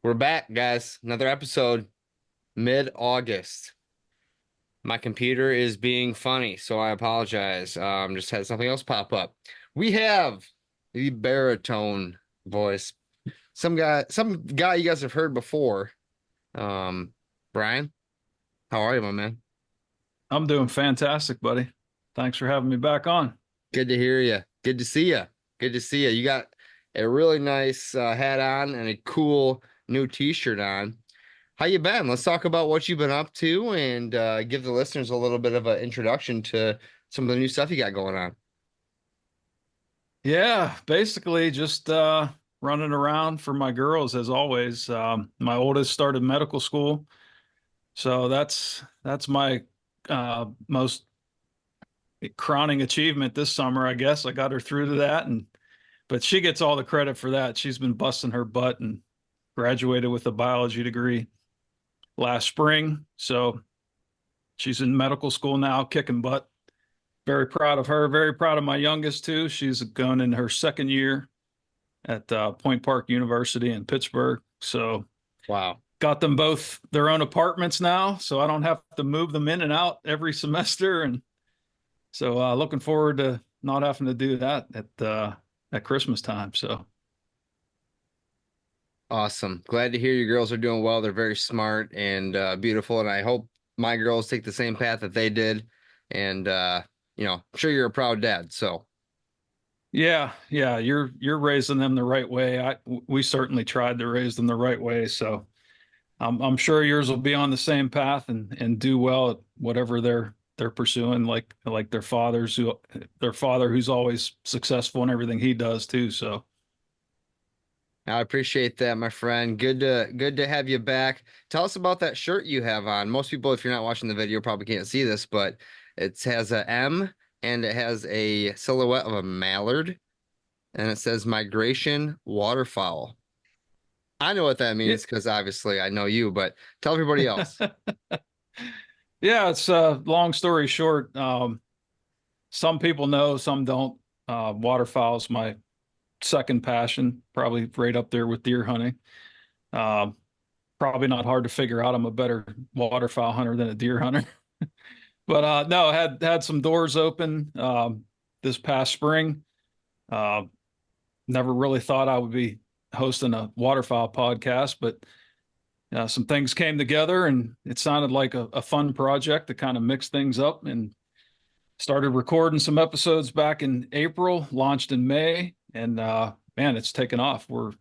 We're back, guys. Another episode, mid-August. My computer is being funny, so I apologize. Just had something else pop up. We have the baritone voice. Some guy you guys have heard before. Um, Brian, how are you, my man? I'm doing fantastic, buddy. Thanks for having me back on. Good to hear you. Good to see you. Good to see you. You got a really nice hat on and a cool new t-shirt on. How you been? Let's talk about what you've been up to and give the listeners a little bit of an introduction to some of the new stuff you got going on. Yeah, basically just running around for my girls as always. My oldest started medical school, so that's my most crowning achievement this summer, I guess. I got her through to that, and but she gets all the credit for that. She's been busting her butt and graduated with a biology degree last spring. So she's in medical school now, kicking butt. Very proud of her. Very proud of my youngest too. She's going in her second year at Point Park University in Pittsburgh. So Wow. got them both their own apartments now, so I don't have to move them in and out every semester. And so looking forward to not having to do that at Christmas time. So Awesome. Glad to hear your girls are doing well. They're very smart and beautiful, and I hope my girls take the same path that they did. And I'm sure you're a proud dad. So yeah, you're raising them the right way. We certainly tried to raise them the right way. So I'm sure yours will be on the same path and do well at whatever they're pursuing, like their father who's always successful in everything he does too. So I appreciate that, my friend. Good to have you back. Tell us about that shirt you have on. Most people, if you're not watching the video, probably can't see this, but it has a M and it has a silhouette of a mallard and it says migration waterfowl. I know what that yeah, means because obviously I know you, but tell everybody else. yeah, it's long story short. Some people know, some don't. Waterfowl's my second passion, probably right up there with deer hunting. Uh, Probably not hard to figure out. I'm a better waterfowl hunter than a deer hunter. But no, had some doors open this past spring. Uh, Never really thought I would be hosting a waterfowl podcast, but some things came together, and it sounded like a fun project to kind of mix things up. And started recording some episodes back in April, launched in May, and man, it's taken off. We're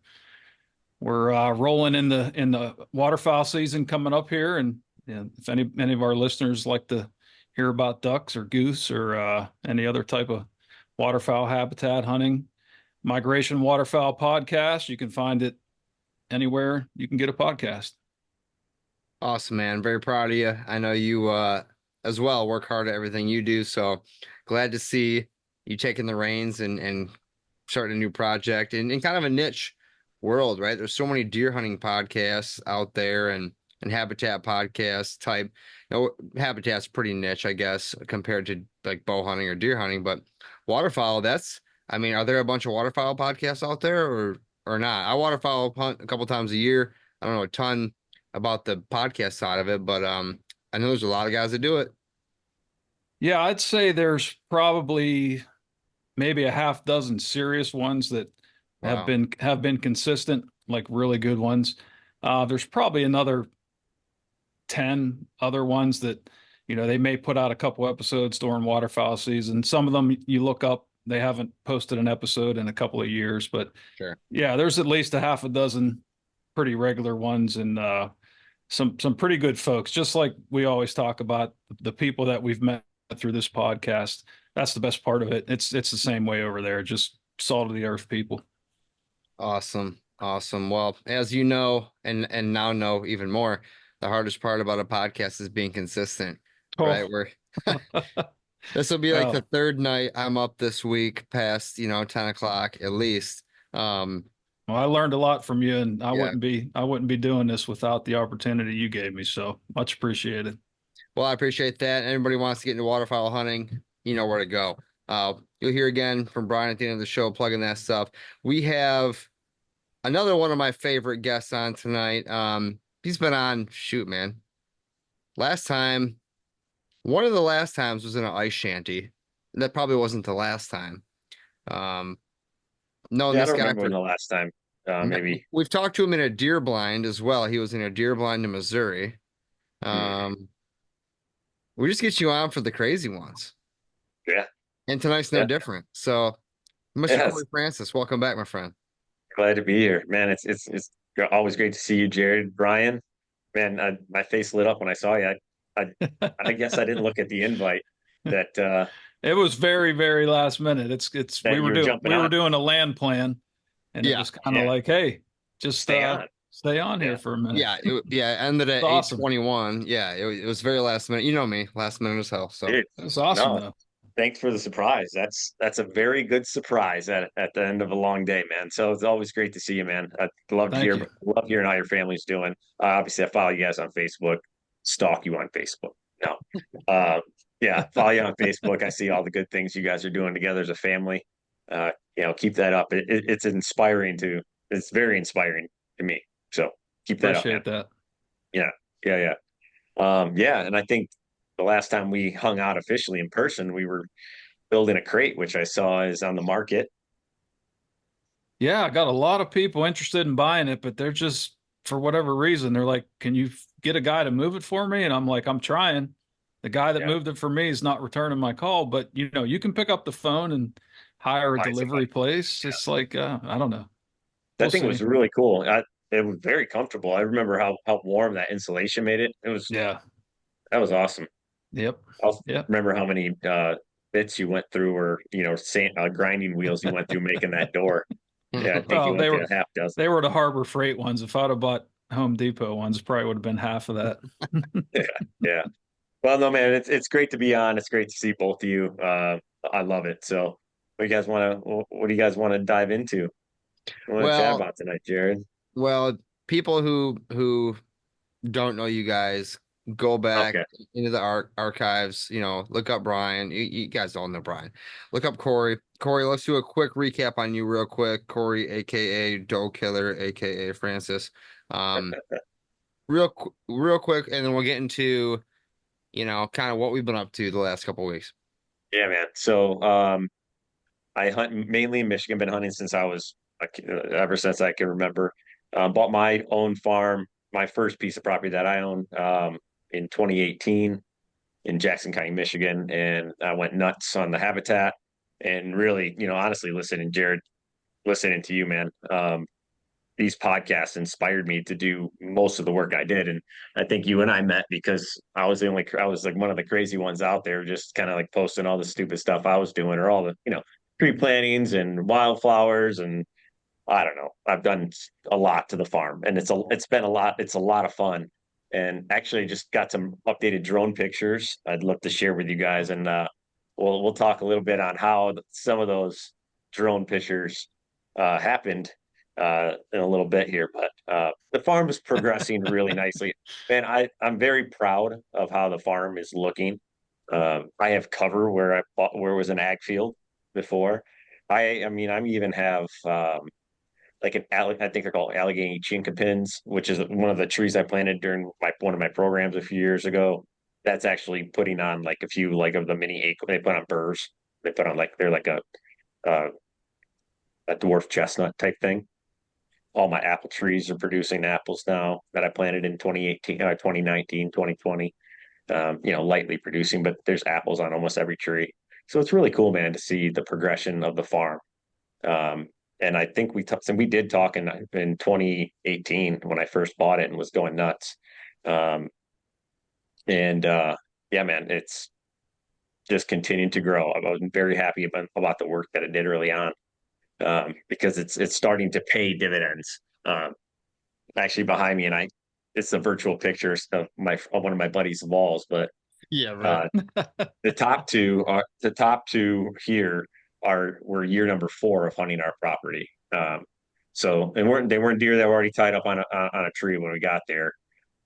rolling in the waterfowl season coming up here, and if any of our listeners like to hear about ducks or goose or any other type of waterfowl habitat hunting, Migration Waterfowl Podcast, you can find it anywhere you can get a podcast. Awesome, man. Very proud of you. I know you as well work hard at everything you do, so glad to see you taking the reins and starting a new project in kind of a niche world, right? There's so many deer hunting podcasts out there and habitat podcast type. Habitat's pretty niche, I guess, compared to like bow hunting or deer hunting, but waterfowl, I mean, are there a bunch of waterfowl podcasts out there or not? I waterfowl hunt a couple times a year. I don't know a ton about the podcast side of it, but I know there's a lot of guys that do it. Yeah, I'd say there's probably maybe a half dozen serious ones that Wow. have been consistent, like really good ones. There's probably another 10 other ones that, they may put out a couple episodes during waterfowl season. Some of them you look up, they haven't posted an episode in a couple of years, but Sure. yeah, there's at least a half a dozen pretty regular ones and some pretty good folks. Just like we always talk about the people that we've met through this podcast. That's the best part of it. It's the same way over there, just salt of the earth people. Awesome. Awesome. Well, as you know, and now know even more, the hardest part about a podcast is being consistent, right? Oh, We're this will be like the oh, third night I'm up this week past, 10 o'clock at least. well, I learned a lot from you, and Yeah. I wouldn't be doing this without the opportunity you gave me. So much appreciated. Well, I appreciate that. Anybody wants to get into waterfowl hunting, you know where to go. You'll hear again from Brian at the end of the show plugging that stuff. We have another one of my favorite guests on tonight. He's been on, shoot, man. Last time, one of the last times was in an ice shanty. That probably wasn't the last time. Um, known Yeah, I this don't guy remember for when the last time. Maybe. we've talked to him in a deer blind as well. He was in a deer blind in Missouri. Hmm. Um, we just get you on for the crazy ones. Yeah. And tonight's no Yeah. different. So, Mr. Yes. Cory Franceus, welcome back, my friend. Glad to be here, man. It's always great to see you, Jared. Brian, man, my face lit up when I saw you. I, I guess I didn't look at the invite that It was very, very last minute. It's that you were jumping we were on. doing a land plan, and it Yeah. was kind of Yeah. like, hey, just Stay on. stay on here Yeah. for a minute. Yeah, ended It's at awesome. 8:21. Yeah, it was very last minute. You know me, last minute as hell. So Dude. It was awesome No, though. thanks for the surprise. That's a very good surprise at the end of a long day, man. So it's always great to see you, man. I Thank you. love hearing how your family's doing. Obviously, I follow you guys on Facebook, stalk you on Facebook. No, uh, yeah, follow you on Facebook. I see all the good things you guys are doing together as a family. Keep that up. It's very inspiring to me. So keep that up, man. Appreciate that. Yeah, yeah, yeah. Yeah, and I think the last time we hung out officially in person, we were building a crate, which I saw is on the market. Yeah, I got a lot of people interested in buying it, but they're just for whatever reason, they're like, "Can you get a guy to move it for me?" And I'm like, "I'm trying." The guy that Yeah, moved it for me is not returning my call, but you can pick up the phone and hire a buy delivery somebody. place. Yeah, It's like I don't know. We'll that thing was see. really cool. It was very comfortable. I remember how warm that insulation made it. Yeah. That was awesome. Yep. I also Yep. remember how many bits you went through, or grinding wheels you went through making that door. Yeah, I think you Well, went through a half dozen. they were the Harbor Freight ones. If I'd have bought Home Depot ones, it probably would have been half of that. Yeah, yeah. Well, no, man, it's great to be on. It's great to see both of you. I love it. So, what do you guys want to dive into? What want to chat well, about tonight, Jared? well, people who don't know you guys, go back Okay. into the archives. Look up Brian. You guys all know Brian. Look up Cory. Cory, let's do a quick recap on you real quick. Cory, aka Doe Killer, aka Franceus. Um, real quick, and then we'll get into kind of what we've been up to the last couple of weeks. Yeah, man. So, I hunt mainly in Michigan. Been hunting since I was ever since I can remember. Bought my own farm, my first piece of property that I own, in 2018 in Jackson County, Michigan, and I went nuts on the habitat and really, honestly, listening to you, man. These podcasts inspired me to do most of the work I did. And I think you and I met because I was like one of the crazy ones out there, just kind of like posting all the stupid stuff I was doing, or all the, tree plantings and wildflowers. And I don't know, I've done a lot to the farm, and it's been a lot. It's a lot of fun. And actually just got some updated drone pictures I'd love to share with you guys. And we'll talk a little bit on how some of those drone pictures happened in a little bit here. But the farm is progressing really nicely. Man, I'm very proud of how the farm is looking. I have cover where it was an ag field before. I mean, I even have I think they're called Allegheny chinkapins, which is one of the trees I planted during one of my programs a few years ago. That's actually putting on like a few like of the mini acorn. They put on burrs. They put on like they're like uh, a dwarf chestnut type thing. All my apple trees are producing apples now that I planted in 2018, 2019, 2020. Lightly producing, but there's apples on almost every tree. So it's really cool, man, to see the progression of the farm. Um, and I think we did talk in 2018 when I first bought it and was going nuts. Um, and Yeah, man, it's just continuing to grow. I was very happy about the work that it did early on, because it's starting to pay dividends. Actually, behind me, it's the virtual pictures of one of my buddy's walls, but Yeah, right. uh, the top two here were year number 4 of hunting our property. So they weren't deer that were already tied up on a tree when we got there.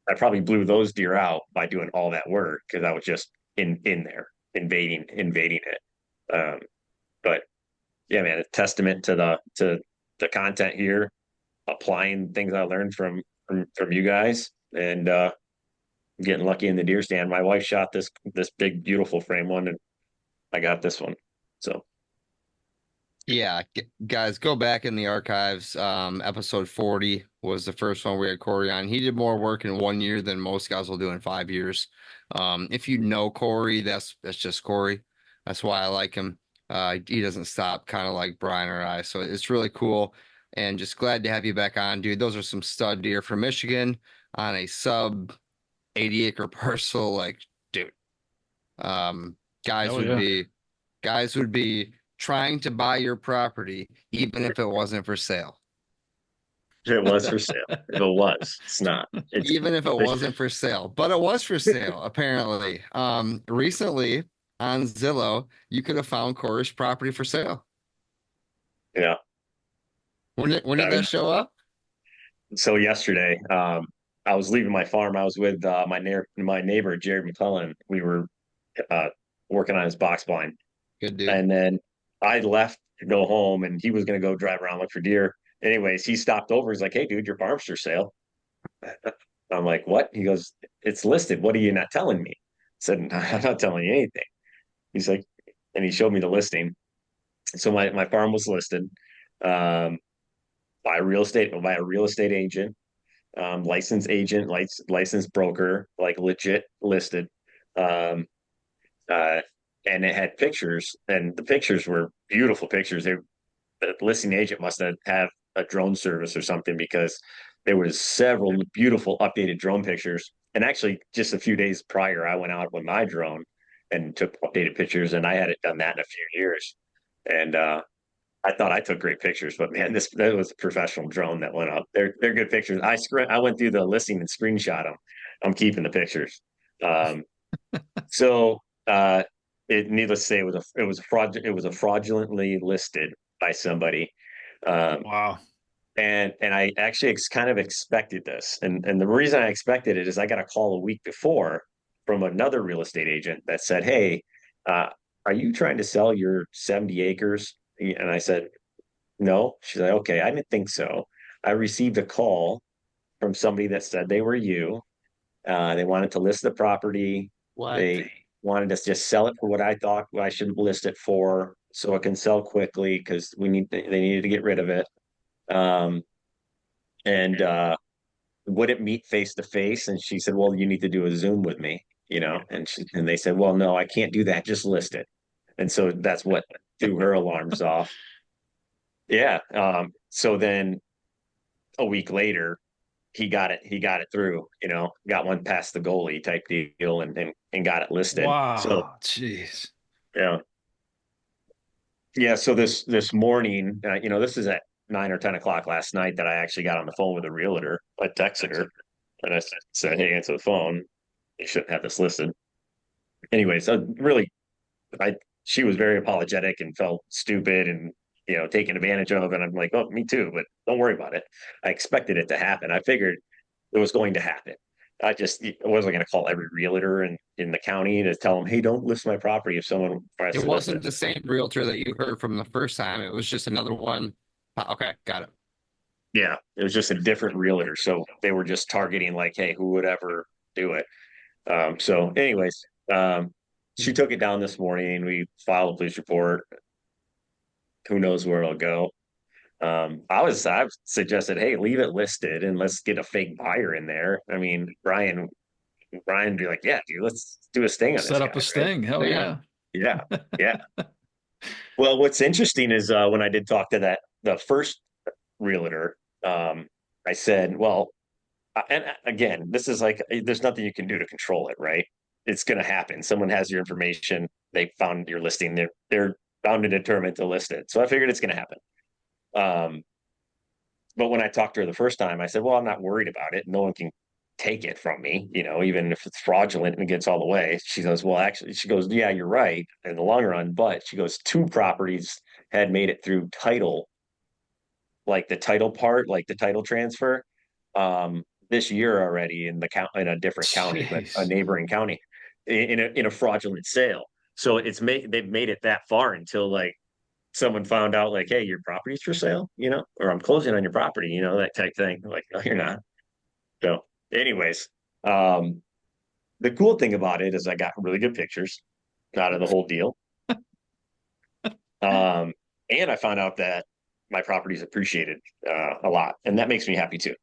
I probably blew those deer out by doing all that work because I was just in there invading it. But yeah, man, a testament to the content here. applying things I learned from you guys, and getting lucky in the deer stand. My wife shot this big beautiful frame one, and I got this one. So Yeah, guys, go back in the archives. Episode 40 was the first one we had Cory on. He did more work in 1 year than most guys will do in 5 years. If you know Cory, that's just Cory. That's why I like him. He doesn't stop, kind of like Brian or I. So it's really cool, and just glad to have you back on, dude. Those are some stud deer from Michigan on a sub 80-acre parcel. Like, dude, guys Oh would yeah. be guys would be trying to buy your property even if it wasn't for sale. if it was for sale, if it was, it's not. It's Even if it wasn't for sale, but it was for sale apparently. Recently on Zillow, you could have found Cory's property for sale. yeah. When did I mean, that show up? so yesterday, I was leaving my farm. I was with my neighbor Jared McClellan. We were uh, working on his box blind, Good dude. and then I left to go home, and he was going to go drive around look for deer. Anyways, he stopped over. He's like, "Hey, dude, your farm's for sale." I'm like, "What?" He goes, "It's listed. What are you not telling me?" I said, "I'm not telling you anything." He's like, and he showed me the listing. So my farm was listed um, by a real estate agent, licensed agent, licensed broker, like legit listed. Um, uh, and it had pictures, and the pictures were beautiful pictures. The listing agent must have a drone service or something, because there was several beautiful updated drone pictures. And actually, just a few days prior, I went out with my drone and took updated pictures, and I hadn't done that in a few years. And I thought I took great pictures, but man, that was a professional drone that went up. They're good pictures. I went through the listing and screenshot them. I'm keeping the pictures. Um, so needless to say, it was a fraudulently listed by somebody. Um, Wow. and I actually kind of expected this. And the reason I expected it is I got a call a week before from another real estate agent that said, "Hey, uh, are you trying to sell your 70 acres?" And I said, "No." She's like, "Okay, I didn't think so." I received a call from somebody that said they were you. They wanted to list the property. What? They wanted us to just sell it for what I thought I should list it for, so it can sell quickly, because they needed to get rid of it. Um, and would it meet face to face? And she said, "Well, you need to do a Zoom with me, you know." And they said, "Well, no, I can't do that. Just list it." And so that's what threw her alarms off. Yeah. So then a week later, he got it through, got one past the goalie type deal, and got it listed. So Wow. Jeez. yeah. Yeah. So this morning, this is at 9 or 10 o'clock last night, that I actually got on the phone with a realtor. I texted her and I said, "Hey, answer the phone. You shouldn't have this listed." Anyway, so really, I she was very apologetic and felt stupid and taken advantage of. And I'm like, "Oh, me too, but don't worry about it." I expected it to happen. I figured it was going to happen. I wasn't going to call every realtor in the county to tell them, "Hey, don't list my property if someone tries It to list wasn't it." the same realtor that you heard from the first time. It was just another one. Okay, got it. Yeah, it was just a different realtor. So they were just targeting, like, "Hey, who would ever do it?" So anyways, she took it down this morning. We filed a police report. Who knows where it'll go? I suggested, "Hey, leave it listed and let's get a fake buyer in there." I mean, Brian be like, "Yeah, dude, let's do a sting on this Set up guy," a right? sting. Hell Yeah. yeah. Yeah, yeah. Well, what's interesting is when I did talk to the first realtor, I said, "Well," and again, this is like, there's nothing you can do to control it, right? It's going to happen. Someone has your information. They found your listing. They're bound and determined to list it. So I figured it's going to happen. Um, but when I talked to her the first time, I said, "Well, I'm not worried about it. No one can take it from me, even if it's fraudulent and it gets all the way." She goes, "Well, actually," she goes, "Yeah, you're right in the long run." But she goes, two properties had made it through title, like the title part, like the title transfer, this year already in in a different county, but a Jeez. neighboring county, in a fraudulent sale. So they've made it that far until, like, someone found out like, hey, your property's for sale, or I'm closing on your property, that type thing. Like, no, you're not. So, anyways, um, the cool thing about it is I got really good pictures out of the whole deal. Um, and I found out that my property's appreciated a lot, and that makes me happy too.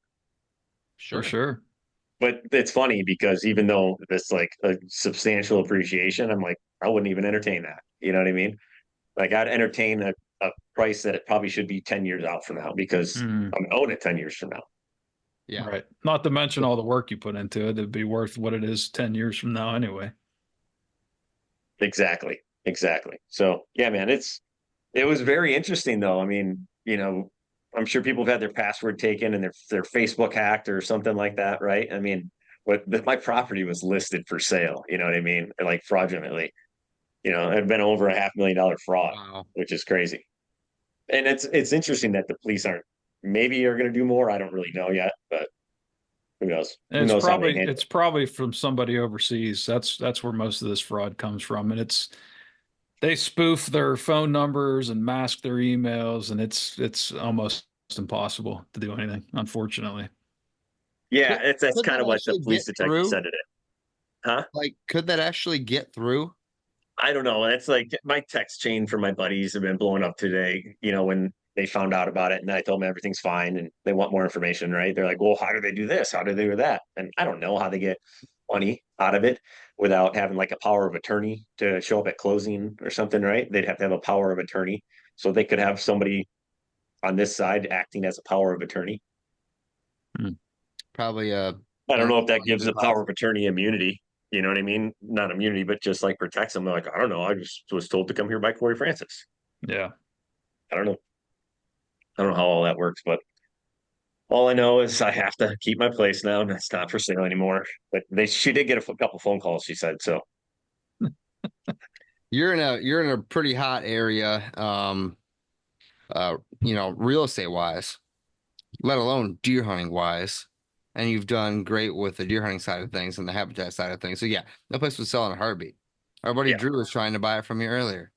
For sure. But it's funny because even though it's like a substantial appreciation, I'm like, I wouldn't even entertain that. You know what I mean? Like I'd entertain a price that it probably should be 10 years out from now because Mm, I'm gonna own it 10 years from now. Yeah. right. Not to mention all the work you put into it. It'd be worth what it is 10 years from now anyway. Exactly. Exactly. So yeah, man, it was very interesting though. I mean, I'm sure people have had their password taken and their Facebook hacked or something like that, right? I mean, my property was listed for sale, you know what I mean? Like fraudulently. It had been over $500,000 fraud, Wow. which is crazy. And it's interesting that the police aren't maybe are going to do more. I don't really know yet, but who knows? And Who it's knows how they probably handle it's probably from somebody overseas. That's where most of this fraud comes from. And they spoof their phone numbers and mask their emails, and it's almost impossible to do anything, unfortunately. it? Yeah, Could that's could kind that of what the actually police get detective through? said today. Huh? Like, could that actually get through? I don't know. It's like my text chain from my buddies have been blowing up today, when they found out about it and I told them everything's fine and they want more information, right? They're like, well, how do they do this? How do they do that? And I don't know how they get money out of it without having like a power of attorney to show up at closing or something, right? They'd have to have a power of attorney. So they could have somebody on this side acting as a power of attorney. Hmm. Probably I don't an know if that gives unlikely the power of possibility. attorney immunity. You know what I mean? Not immunity, but just like protects them. They're like, I don't know. I just was told to come here by Cory Franceus. Yeah. I don't know. I don't know how all that works, but all I know is I have to keep my place now, and it's not for sale anymore. But she did get a couple phone calls. She said so. You're in a pretty hot area, real estate wise, let alone deer hunting wise. And you've done great with the deer hunting side of things and the habitat side of things. So yeah, that place was selling a heartbeat. Our buddy Yeah, Drew was trying to buy it from you earlier.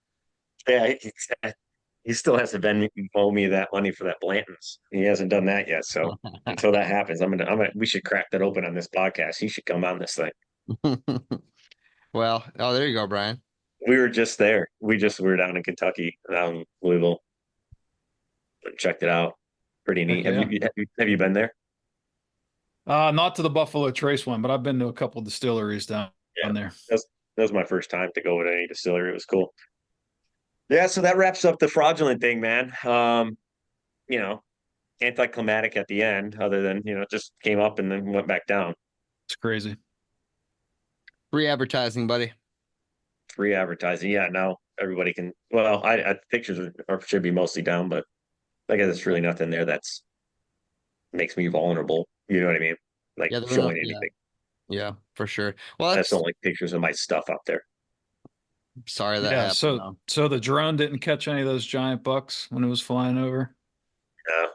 yeah. He still has to owe me that money for that Blanton's. He hasn't done that yet. So until that happens, we should crack that open on this podcast. He should come on this thing. Well, oh, there you go, Brian. We were just there. We were down in Kentucky, Louisville, and checked it out. Pretty Heck neat. Have yeah. you been there? Not to the Buffalo Trace one, but I've been to a couple distilleries Yeah, down there. that was my first time to go to any distillery. It was cool. Yeah, so that wraps up the fraudulent thing, man. You know, anticlimactic at the end, other than, just came up and then went back down. It's crazy. Free advertising, buddy. Free advertising. Yeah, now everybody can. Well, pictures should be mostly down, but I guess it's really nothing there that's makes me vulnerable. You know what I mean? Like Yeah, showing yeah, anything. yeah, for sure. Well, I just don't that's like pictures of my stuff up there. sorry that Yeah, happened so though. so the drone didn't catch any of those giant bucks when it was flying over. Uh,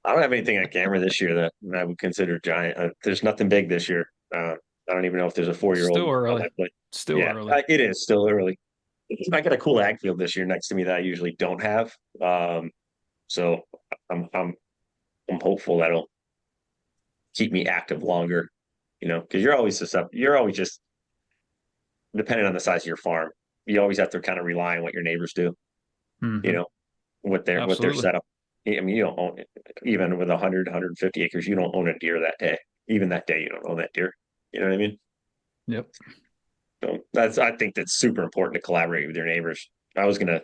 I don't have anything on camera this year that I would consider giant. There's nothing big this year. I don't even know if there's a 4-year-old Still on my early. plate. Still Yeah, early. it is still early. I got a cool ag field this year next to me that I usually don't have. So I'm I'm hopeful that'll keep me active longer. Because you're always susceptible. You're always just depending on the size of your farm. You always have to kind of rely on what your neighbors do. You Hmm. know, what their Absolutely. setup. I mean, you don't own it. Even with 100, 150 acres, you don't own a deer that day. Even that day, you don't own that deer. You know what I mean? Yep. So I think that's super important to collaborate with your neighbors. I was gonna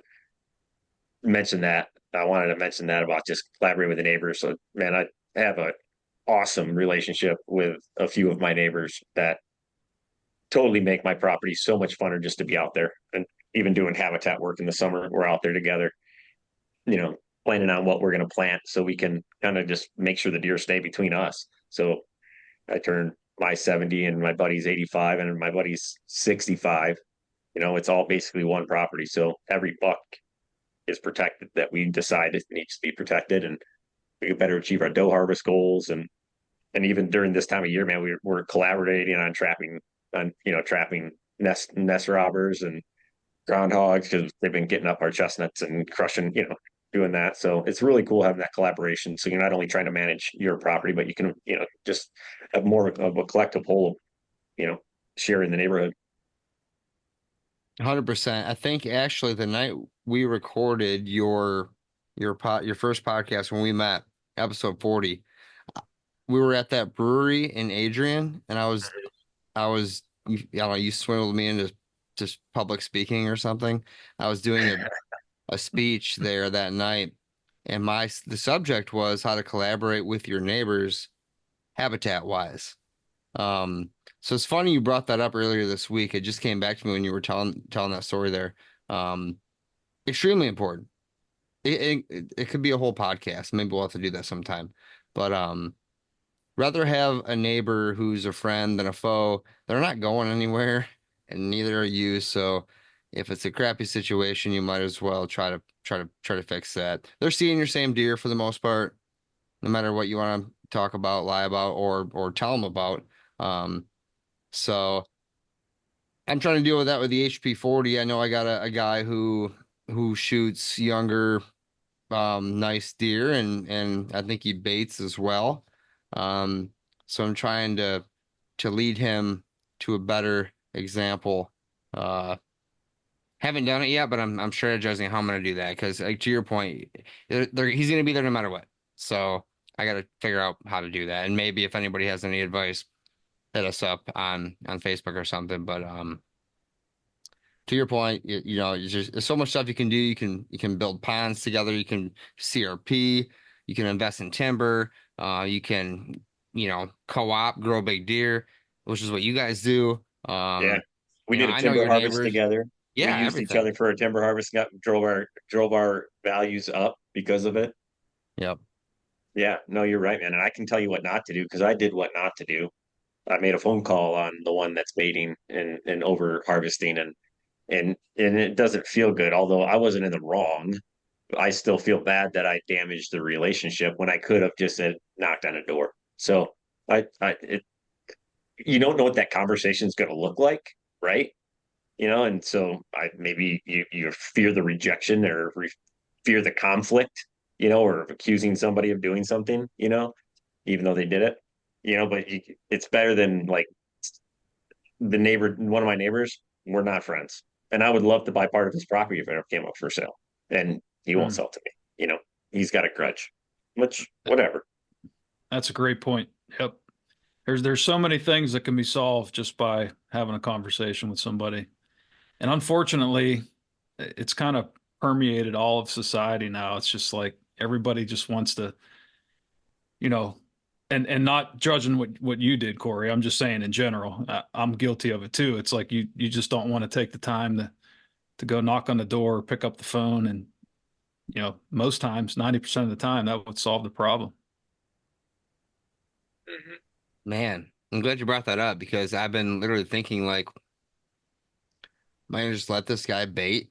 mention that. I wanted to mention that about just collaborating with the neighbors. So man, I have a awesome relationship with a few of my neighbors that totally make my property so much funner just to be out there. And even doing habitat work in the summer, we're out there together, planning on what we're going to plant so we can kind of just make sure the deer stay between us. So I turn my 70 and my buddy's 85 and my buddy's 65. It's all basically one property. So every buck is protected that we decide it needs to be protected, and we can better achieve our doe harvest goals. And even during this time of year, man, we're collaborating on trapping nest robbers and groundhogs because they've been getting up our chestnuts and crushing, doing that. So it's really cool having that collaboration. So you're not only trying to manage your property, but you can, just have more of a collective whole, share in the neighborhood. 100%. I think actually the night we recorded your first podcast when we met, episode 40, we were at that brewery in Adrian, and I was I don't know, you swindled me into just public speaking or something. I was doing a speech there that night, and the subject was how to collaborate with your neighbors habitat wise. So it's funny you brought that up earlier this week. It just came back to me when you were telling that story there. Extremely important. It could be a whole podcast. Maybe we'll have to do that sometime. But rather have a neighbor who's a friend than a foe. They're not going anywhere, and neither are you. So if it's a crappy situation, you might as well try to fix that. They're seeing your same deer for the most part, no matter what you want to talk about, lie about, or tell them about. So I'm trying to deal with that with the HP 40. I know I got a guy who shoots younger, nice deer, and I think he baits as well. So I'm trying to lead him to a better example. Haven't done it yet, but I'm strategizing how I'm going to do that because, like, to your point, he's going to be there no matter what. So I got to figure out how to do that, and maybe if anybody has any advice, hit us up on Facebook or something. But to your point, there's so much stuff you can do. You can build ponds together. You can CRP. You can invest in timber. You can co-op, grow big deer, which is what you guys do. Yeah. We did a I know timber your harvest neighbors. together. We Yeah, used each everything. other for a timber harvest, drove our values up because of it. Yep. Yeah, no, you're right, man. And I can tell you what not to do because I did what not to do. I made a phone call on the one that's baiting and over harvesting and it doesn't feel good. Although I wasn't in the wrong, I still feel bad that I damaged the relationship when I could have just said knocked on a door. So you don't know what that conversation is going to look like, right? And so maybe you fear the rejection or fear the conflict, or accusing somebody of doing something, even though they did it, but it's better than like one of my neighbors, we're not friends. And I would love to buy part of his property if it ever came up for sale. And he won't Hmm. sell to me. He's got a grudge, which whatever. That's a great point. Yep. There's so many things that can be solved just by having a conversation with somebody. And unfortunately, it's kind of permeated all of society now. It's just like everybody just wants to, you know, and not judging what you did, Cory. I'm just saying in general, I'm guilty of it too. It's like you just don't want to take the time to go knock on the door, pick up the phone, and most times, 90% of the time, that would solve the problem. Man, I'm glad you brought that up because I've been literally thinking like, might I just let this guy bait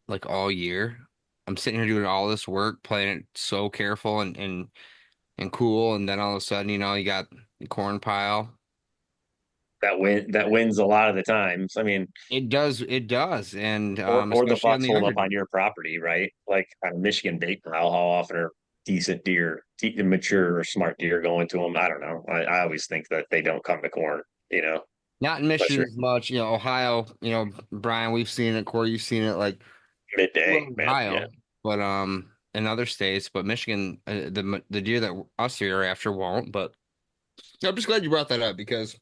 like all year? I'm sitting here doing all this work, playing it so careful and cool, and then all of a sudden, you got the corn pile. That wins a lot of the times. I mean, It does, and or the especially on bucks the hold younger up on deer. your property, right? Like on Michigan bait pile, how often are decent deer, mature or smart deer going to them? I don't know. I always think that they don't come to corn, Not in unless Michigan you're as much, Ohio, Brian, we've seen it, Corey, you've seen it, like midday, well, man. Yeah. Ohio, but in other states, but Michigan, the deer that us here are after won't. But I'm just glad you brought that up because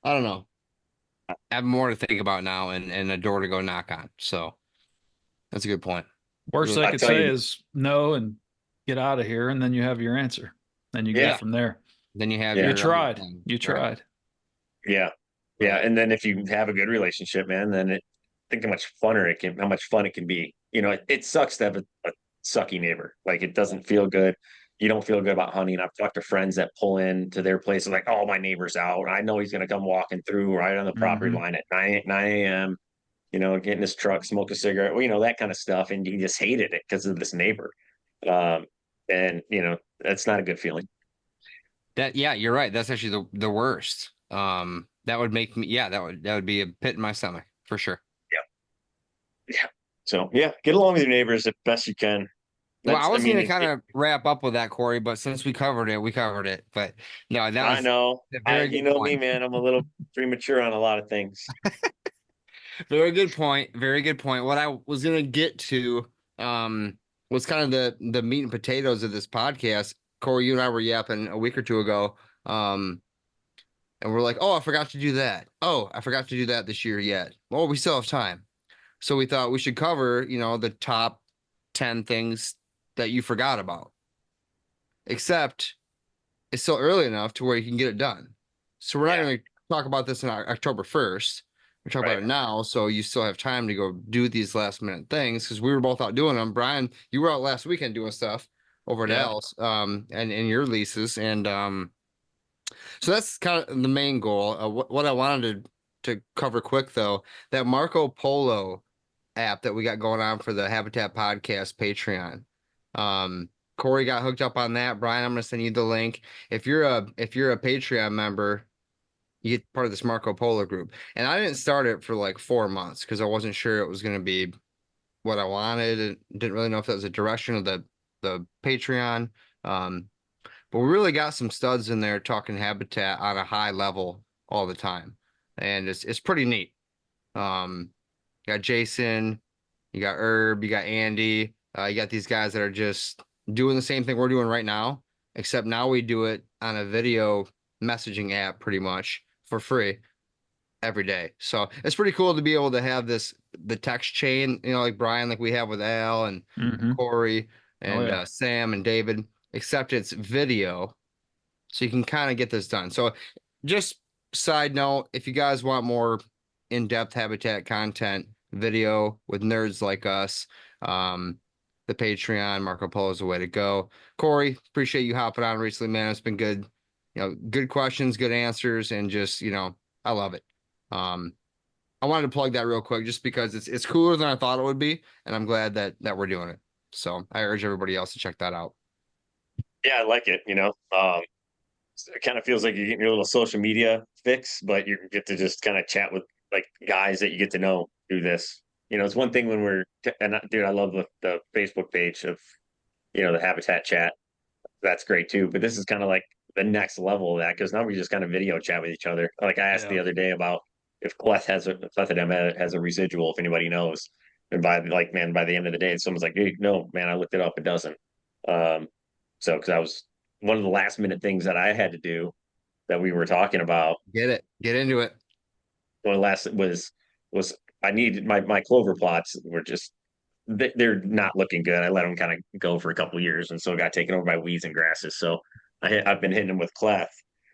I don't know. I have more to think about now and a door to go knock on. So that's a good point. Worst Really, they I could tell say you, is no and get out of here, and then you have your answer. Then you go yeah, yeah. from there. Then you have yeah, You your tried. thing. You Right. tried. yeah, yeah. Right. And then if you have a good relationship, man, then think how much fun it can be. It sucks to have a sucky neighbor. Like it doesn't feel good. You don't feel good about hunting. I've talked to friends that pull in to their place like, oh, my neighbor's out. I know he's gonna come walking through right on the property Hmm. line at 9 a.m. Get in his truck, smoke a cigarette, that kind of stuff, and you just hated it because of this neighbor. Um, and that's not a good feeling. Yeah, you're right. That's actually the worst. That would make me, yeah, that would be a pit in my stomach for sure. Yeah. Yeah. So yeah, get along with your neighbors as best you can. Well, I I was mean, gonna kind of wrap up with that, Corey, but since we covered it, we covered it. But no, that I was know. a very You good know me, point. man. I'm a little premature on a lot of things. Very good point. Very good point. What I was gonna get to was kind of the meat and potatoes of this podcast. Corey, you and I were yapping a week or two ago. And we're like, oh, I forgot to do that. Oh, I forgot to do that this year yet. Well, we still have time. So we thought we should cover, the top 10 things that you forgot about. Except it's still early enough to where you can get it done. So we're not Yeah. going to talk about this on October 1st. We're talking Right. about it now, so you still have time to go do these last minute things because we were both out doing them. Brian, you were out last weekend doing stuff over at Yeah. Al's, and in your leases, and so that's kind of the main goal. What I wanted to cover quick though, that Marco Polo app that we got going on for the Habitat Podcast Patreon. Corey got hooked up on that. Brian, I'm gonna send you the link. If you're a Patreon member, you get part of this Marco Polo group. And I didn't start it for like 4 months because I wasn't sure it was gonna be what I wanted and didn't really know if that was the direction of the Patreon. Um, but we really got some studs in there talking habitat on a high level all the time. And it's pretty neat. You got Jason, you got Herb, you got Andy, you got these guys that are just doing the same thing we're doing right now, except now we do it on a video messaging app pretty much for free every day. So it's pretty cool to be able to have the text chain, like Brian, like we have with Al and Hmm. Corey Oh and yeah. Sam and David, except it's video. So you can kind of get this done. So just side note, if you guys want more in-depth habitat content, video with nerds like us, um, the Patreon, Marco Polo is the way to go. Corey, appreciate you hopping on recently, man. It's been good, good questions, good answers, and just, I love it. Um, I wanted to plug that real quick just because it's cooler than I thought it would be, and I'm glad that we're doing it. So I urge everybody else to check that out. Yeah, I like it. It kind of feels like you're getting your little social media fix, but you get to just kind of chat with like guys that you get to know through this. It's one thing when dude, I love the Facebook page of, the Habitat chat. That's great too. But this is kind of like the next level of that because now we just kind of video chat with each other. Like I asked the Yeah. other day about if clethodim has a residual, if anybody knows. And by the end of the day, someone's like, "Hey, no, man, I looked it up. It doesn't." Um, so because I was one of the last minute things that I had to do that we were talking about. Get it, get into it. One last was I needed my clover plots were just they're not looking good. I let them kind of go for a couple of years, and so it got taken over by weeds and grasses. So I've been hitting them with cleth.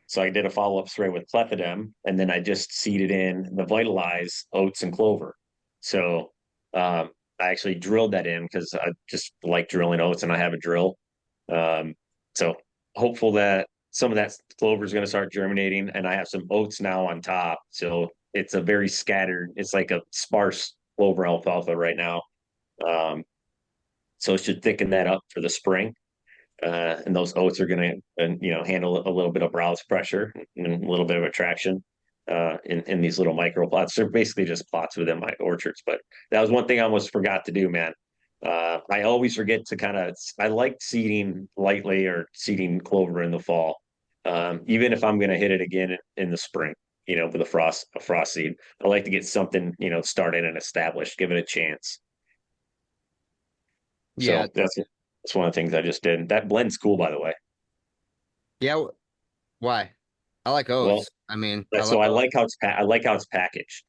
So I did a follow up spray with clethodim, and then I just seeded in the vitalize oats and clover. So I actually drilled that in because I just like drilling oats, and I have a drill. Um, so hopeful that some of that clover is going to start germinating, and I have some oats now on top. So it's a very scattered. It's like a sparse clover alfalfa right now. Um, so it should thicken that up for the spring. And those oats are going to, handle a little bit of browse pressure and a little bit of attraction in these little micro plots. They're basically just plots within my orchards. But that was one thing I almost forgot to do, man. I always forget to I like seeding lightly or seeding clover in the fall, even if I'm going to hit it again in the spring. With a frost seed, I like to get something, started and established, give it a chance. Yeah, So that's one of the things I just did. That blend's cool, by the way. yeah. Why? I like Well, oats. I mean, I love so I oats. like how I like how it's packaged.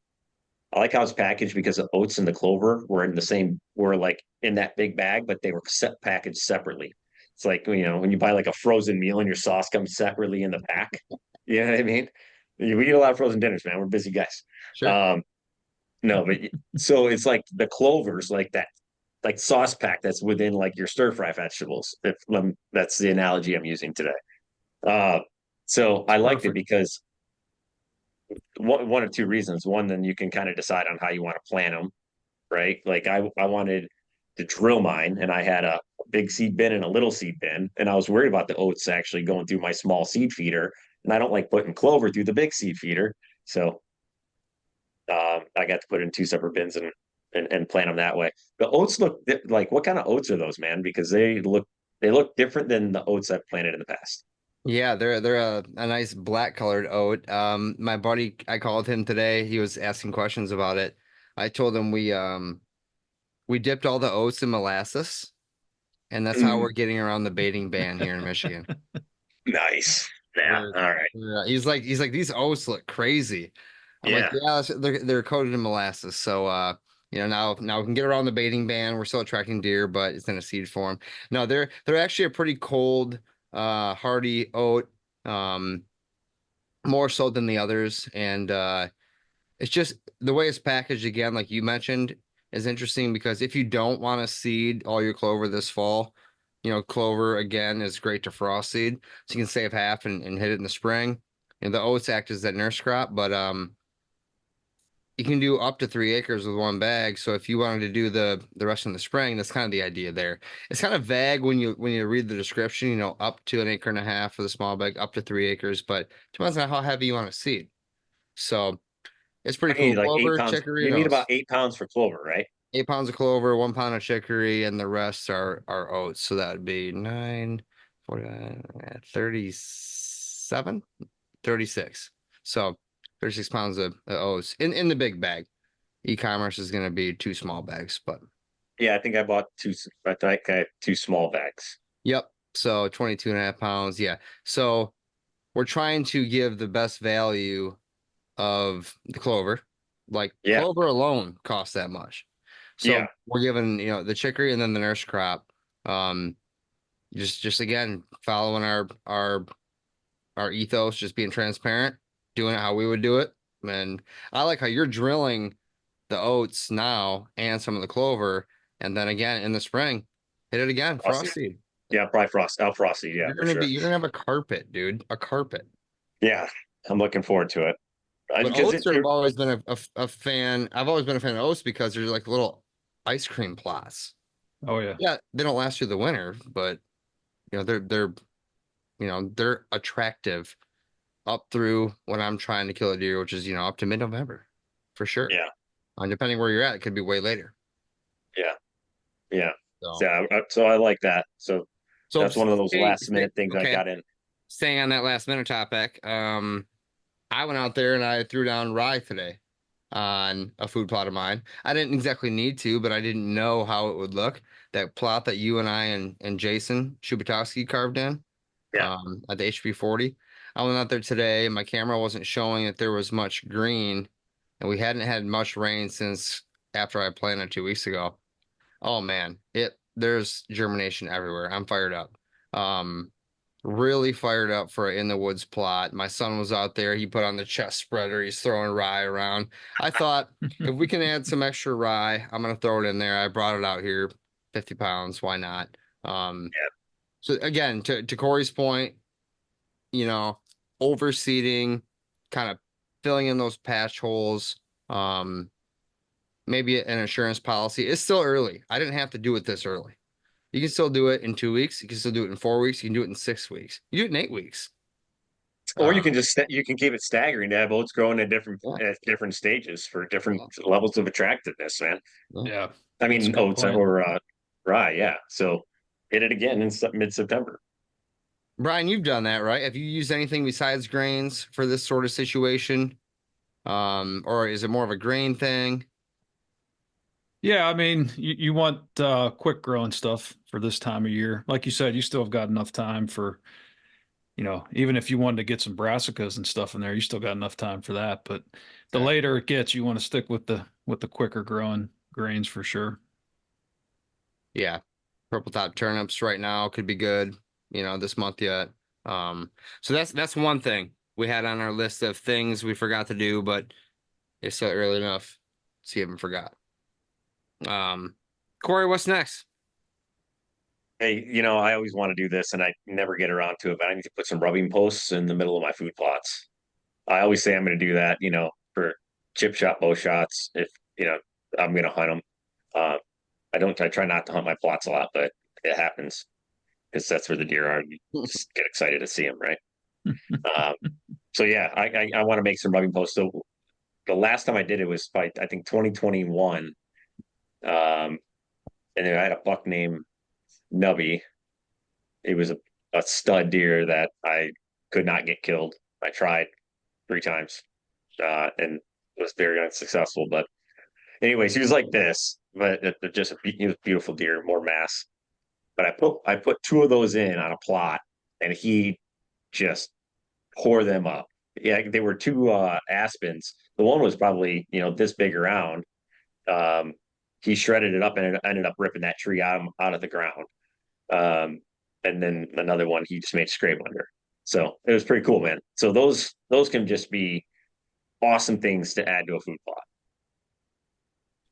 I like how it's packaged because the oats and the clover were like in that big bag, but they were packaged separately. It's like, when you buy like a frozen meal and your sauce comes separately in the pack. You know what I mean? We eat a lot of frozen dinners, man. We're busy guys. Sure. Um, no, but so it's like the clovers, like that, like sauce pack that's within like your stir fry vegetables. That's the analogy I'm using today. Uh, so I liked it Perfect. because one of two reasons. One, then you can kind of decide on how you want to plant them, right? Like I wanted to drill mine, and I had a big seed bin and a little seed bin, and I was worried about the oats actually going through my small seed feeder, and I don't like putting clover through the big seed feeder, so I got to put it in two separate bins, and and plant them that way. The oats look like, what kind of oats are those, man? Because they look different than the oats I've planted in the past. Yeah, they're a nice black colored oat. My buddy, I called him today. He was asking questions about it. I told him we dipped all the oats in molasses, and that's how Mm, we're getting around the baiting ban here in Michigan. nice. Yeah. We're, All right. he's like these oats look crazy. I'm like, Yeah. yeah, they're coated in molasses. So now we can get around the baiting ban. We're still attracting deer, but it's in a seed form. No, they're actually a pretty cold, hardy oat, um, more so than the others. And it's just the way it's packaged again, like you mentioned, is interesting because if you don't want to seed all your clover this fall, clover again is great to frost seed, so you can save half and hit it in the spring. And the oats act as that nurse crop, but you can do up to 3 acres with one bag. So if you wanted to do the rest in the spring, that's kind of the idea there. It's kind of vague when you read the description, up to an acre and a half for the small bag, up to 3 acres, but depends on how heavy you want to seed. So it's pretty I need cool. like eight Clover, pounds. chicory, You and need about oats. 8 pounds for clover, right? 8 pounds of clover, 1 pound of chicory, and the rest are oats. So that would be 9, 49, 37, 36. So 36 pounds of oats in the big bag. E-commerce is going to be 2 small bags, but Yeah, I think I bought two. I think I had 2 small bags. yep. So 22.5 pounds. Yeah. So we're trying to give the best value of the clover. Like Yeah, clover alone costs that much. So yeah. we're giving, the chicory and then the nurse crop. Um, just again, following our ethos, just being transparent, doing it how we would do it. And I like how you're drilling the oats now and some of the clover, and then again in the spring, hit it again, Frosty. frost seed. Yeah, probably frost. I'll frosty. Yeah, You're for gonna be sure. you're gonna have a carpet, dude, a carpet. Yeah, I'm looking forward to it. But Because oats have always been a fan. I've always been a fan of oats because they're like little ice cream plots. Oh yeah. Yeah, they don't last through the winter, but they're attractive up through when I'm trying to kill a deer, which is up to mid-November, for sure. yeah, And depending where you're at, it could be way later. yeah, yeah. So, Yeah, so I like that. So so that's one of those last stay minute things I okay. got in. Staying on that last minute topic, I went out there and I threw down rye today on a food plot of mine. I didn't exactly need to, but I didn't know how it would look. That plot that you and I and Jason Shubitowski carved in, Yeah, at the HP 40. I went out there today. My camera wasn't showing that there was much green, and we hadn't had much rain since after I planted 2 weeks ago. Oh man, there's germination everywhere. I'm fired up. Um, really fired up for in the woods plot. My son was out there. He put on the chest spreader. He's throwing rye around. I thought if we can add some extra rye, I'm gonna throw it in there. I brought it out here, 50 pounds. Why not? Um, yeah. so again, to Cory's point, you know, overseeding, kind of filling in those patch holes. Maybe an insurance policy. It's still early. I didn't have to do it this early. You can still do it in 2 weeks. You can still do it in 4 weeks. You can do it in 6 weeks. You do it in 8 weeks. Or you Uh, can you can keep it staggering to have oats growing yeah, at different stages for different yeah, levels of attractiveness, man. yeah. Yeah. I That's a mean good oats point. or rye, yeah. So hit it again in mid-September. Brian, you've done that, right? Have you used anything besides grains for this sort of situation? Or is it more of a grain thing? Yeah, I mean, you want quick growing stuff for this time of year. Like you said, you still have got enough time for, even if you wanted to get some brassicas and stuff in there, you still got enough time for that. But the Exactly. later it gets, you want to stick with the quicker growing grains for sure. Yeah. Purple top turnips right now could be good, this month yet. So that's one thing we had on our list of things we forgot to do, but it's still early enough, so you haven't forgot. Cory, what's next? Hey, I always want to do this and I never get around to it, but I need to put some rubbing posts in the middle of my food plots. I always say I'm going to do that, for chip shot bow shots. If, I'm going to hunt them. I try not to hunt my plots a lot, but it happens because that's where the deer are. You just get excited to see them, right? Um, so yeah, I want to make some rubbing posts. So the last time I did it was I think 2021. And then I had a buck named Nubby. He was a stud deer that I could not get killed. I tried 3 times, and was very unsuccessful. But anyways, he was like this, but just he was a beautiful deer, more mass. But I put 2 of those in on a plot, and he just tore them up. Yeah, they were 2 aspens. The one was probably this big around. Um, he shredded it up and it ended up ripping that tree out of the ground. Um, and then another one he just made scrape under. So it was pretty cool, man. So those can just be awesome things to add to a food plot.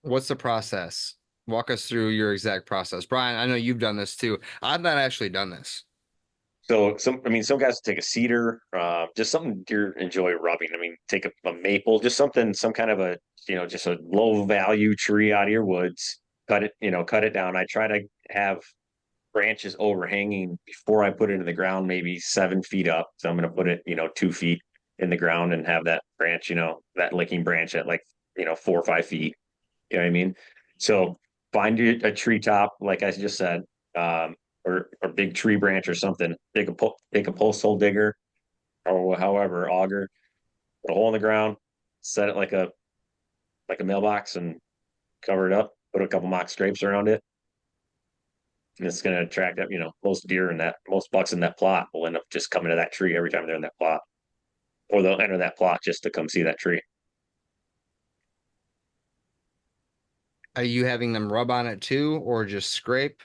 What's the process? Walk us through your exact process. Brian, I know you've done this too. I've not actually done this. So some guys take a cedar, just something deer enjoy rubbing. I mean, take a maple, just something, some kind of a, just a low value tree out of your woods, cut it down. I try to have branches overhanging before I put it in the ground, maybe 7 feet up. So I'm going to put it, 2 feet in the ground and have that branch, that licking branch at like, 4 or 5 feet. You know what I mean? So find you a treetop, like I just said, or a big tree branch or something. Take a post hole digger or however auger, put a hole in the ground, set it like a mailbox and cover it up. Put a couple mock scrapes around it. And it's going to attract that, most bucks in that plot will end up just coming to that tree every time they're in that plot, or they'll enter that plot just to come see that tree. Are you having them rub on it too, or just scrape?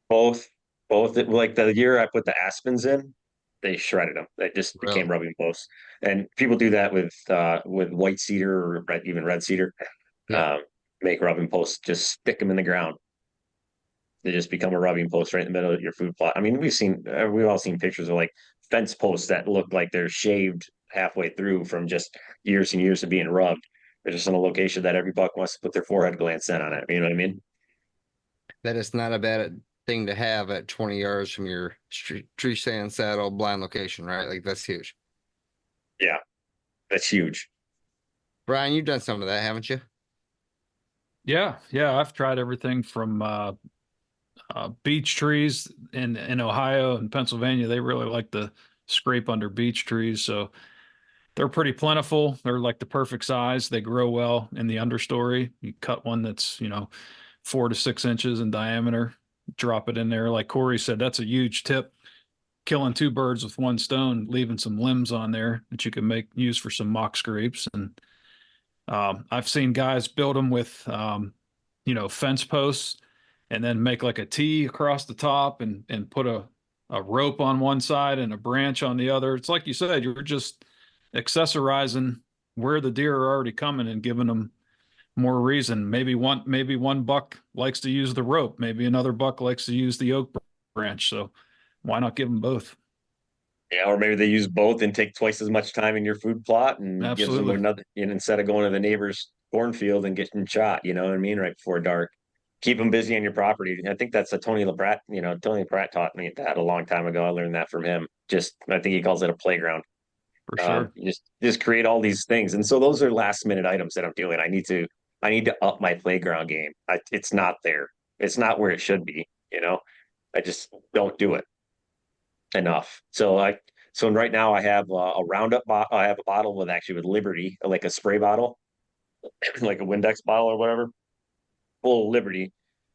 Both, both. Like the year I put the aspens in, they shredded them. They just became Really? rubbing posts. And people do that with white cedar or even red cedar. Yeah. Um, make rubbing posts, just stick them in the ground. They just become a rubbing post right in the middle of your food plot. I mean, we've all seen pictures of like fence posts that look like they're shaved halfway through from just years and years of being rubbed. They're just in a location that every buck wants to put their forehead glance in on it. You know what I mean? That is not a bad thing to have at 20 yards from your tree stand saddle blind location, right? Like that's huge. Yeah, that's huge. Brian, you've done some of that, haven't you? Yeah, yeah, I've tried everything from beech trees in Ohio and Pennsylvania. They really like to scrape under beech trees, so they're pretty plentiful. They're like the perfect size. They grow well in the understory. You cut one that's 4 to 6 inches in diameter, drop it in there. Like Cory said, that's a huge tip. Killing 2 birds with 1 stone, leaving some limbs on there that you can make use for some mock scrapes. And I've seen guys build them with fence posts and then make like a T across the top and put a rope on one side and a branch on the other. It's like you said, you're just accessorizing where the deer are already coming and giving them more reason. Maybe one buck likes to use the rope, maybe another buck likes to use the oak branch. So why not give them both? Yeah, or maybe they use both and take twice as much time in your food plot and gives them Absolutely. another, instead of going to the neighbor's cornfield and getting shot, you know what I mean, right before dark. Keep them busy on your property. I think that's a Tony LaBrat, Tony LaBrat taught me that a long time ago. I learned that from him. Just, I think he calls it a playground. For sure. Just create all these things. And so those are last minute items that I'm doing. I need to up my playground game. It's not there. It's not where it should be, I just don't do it enough. So right now I have a Roundup. I have a bottle with Liberty, like a spray bottle, like a Windex bottle or whatever, full of Liberty.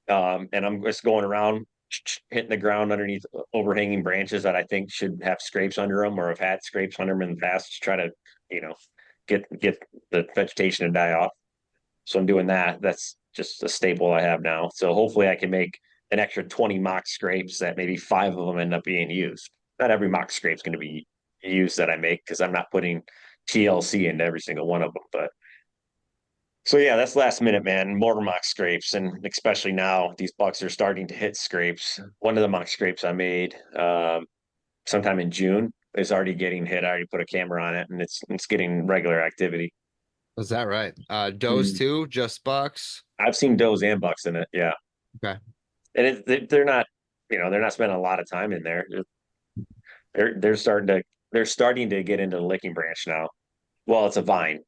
And I'm just going around hitting the ground underneath overhanging branches that I think should have scrapes under them or have had scrapes under them in the past to try to, you know, get the vegetation to die off. So I'm doing that. That's just a staple I have now. So hopefully I can make an extra 20 mock scrapes that maybe 5 of them end up being used. Not every mock scrape is going to be used that I make because I'm not putting TLC into every single one of them. But so yeah, that's last minute, man. More mock scrapes, and especially now these bucks are starting to hit scrapes. One of the mock scrapes I made sometime in June is already getting hit. I already put a camera on it, and it's getting regular activity. Is that right? Does Mm. too, just bucks. I've seen does and bucks in it, yeah. Okay. And they're not, they're not spending a lot of time in there. They're starting to get into the licking branch now. Well, it's a vine.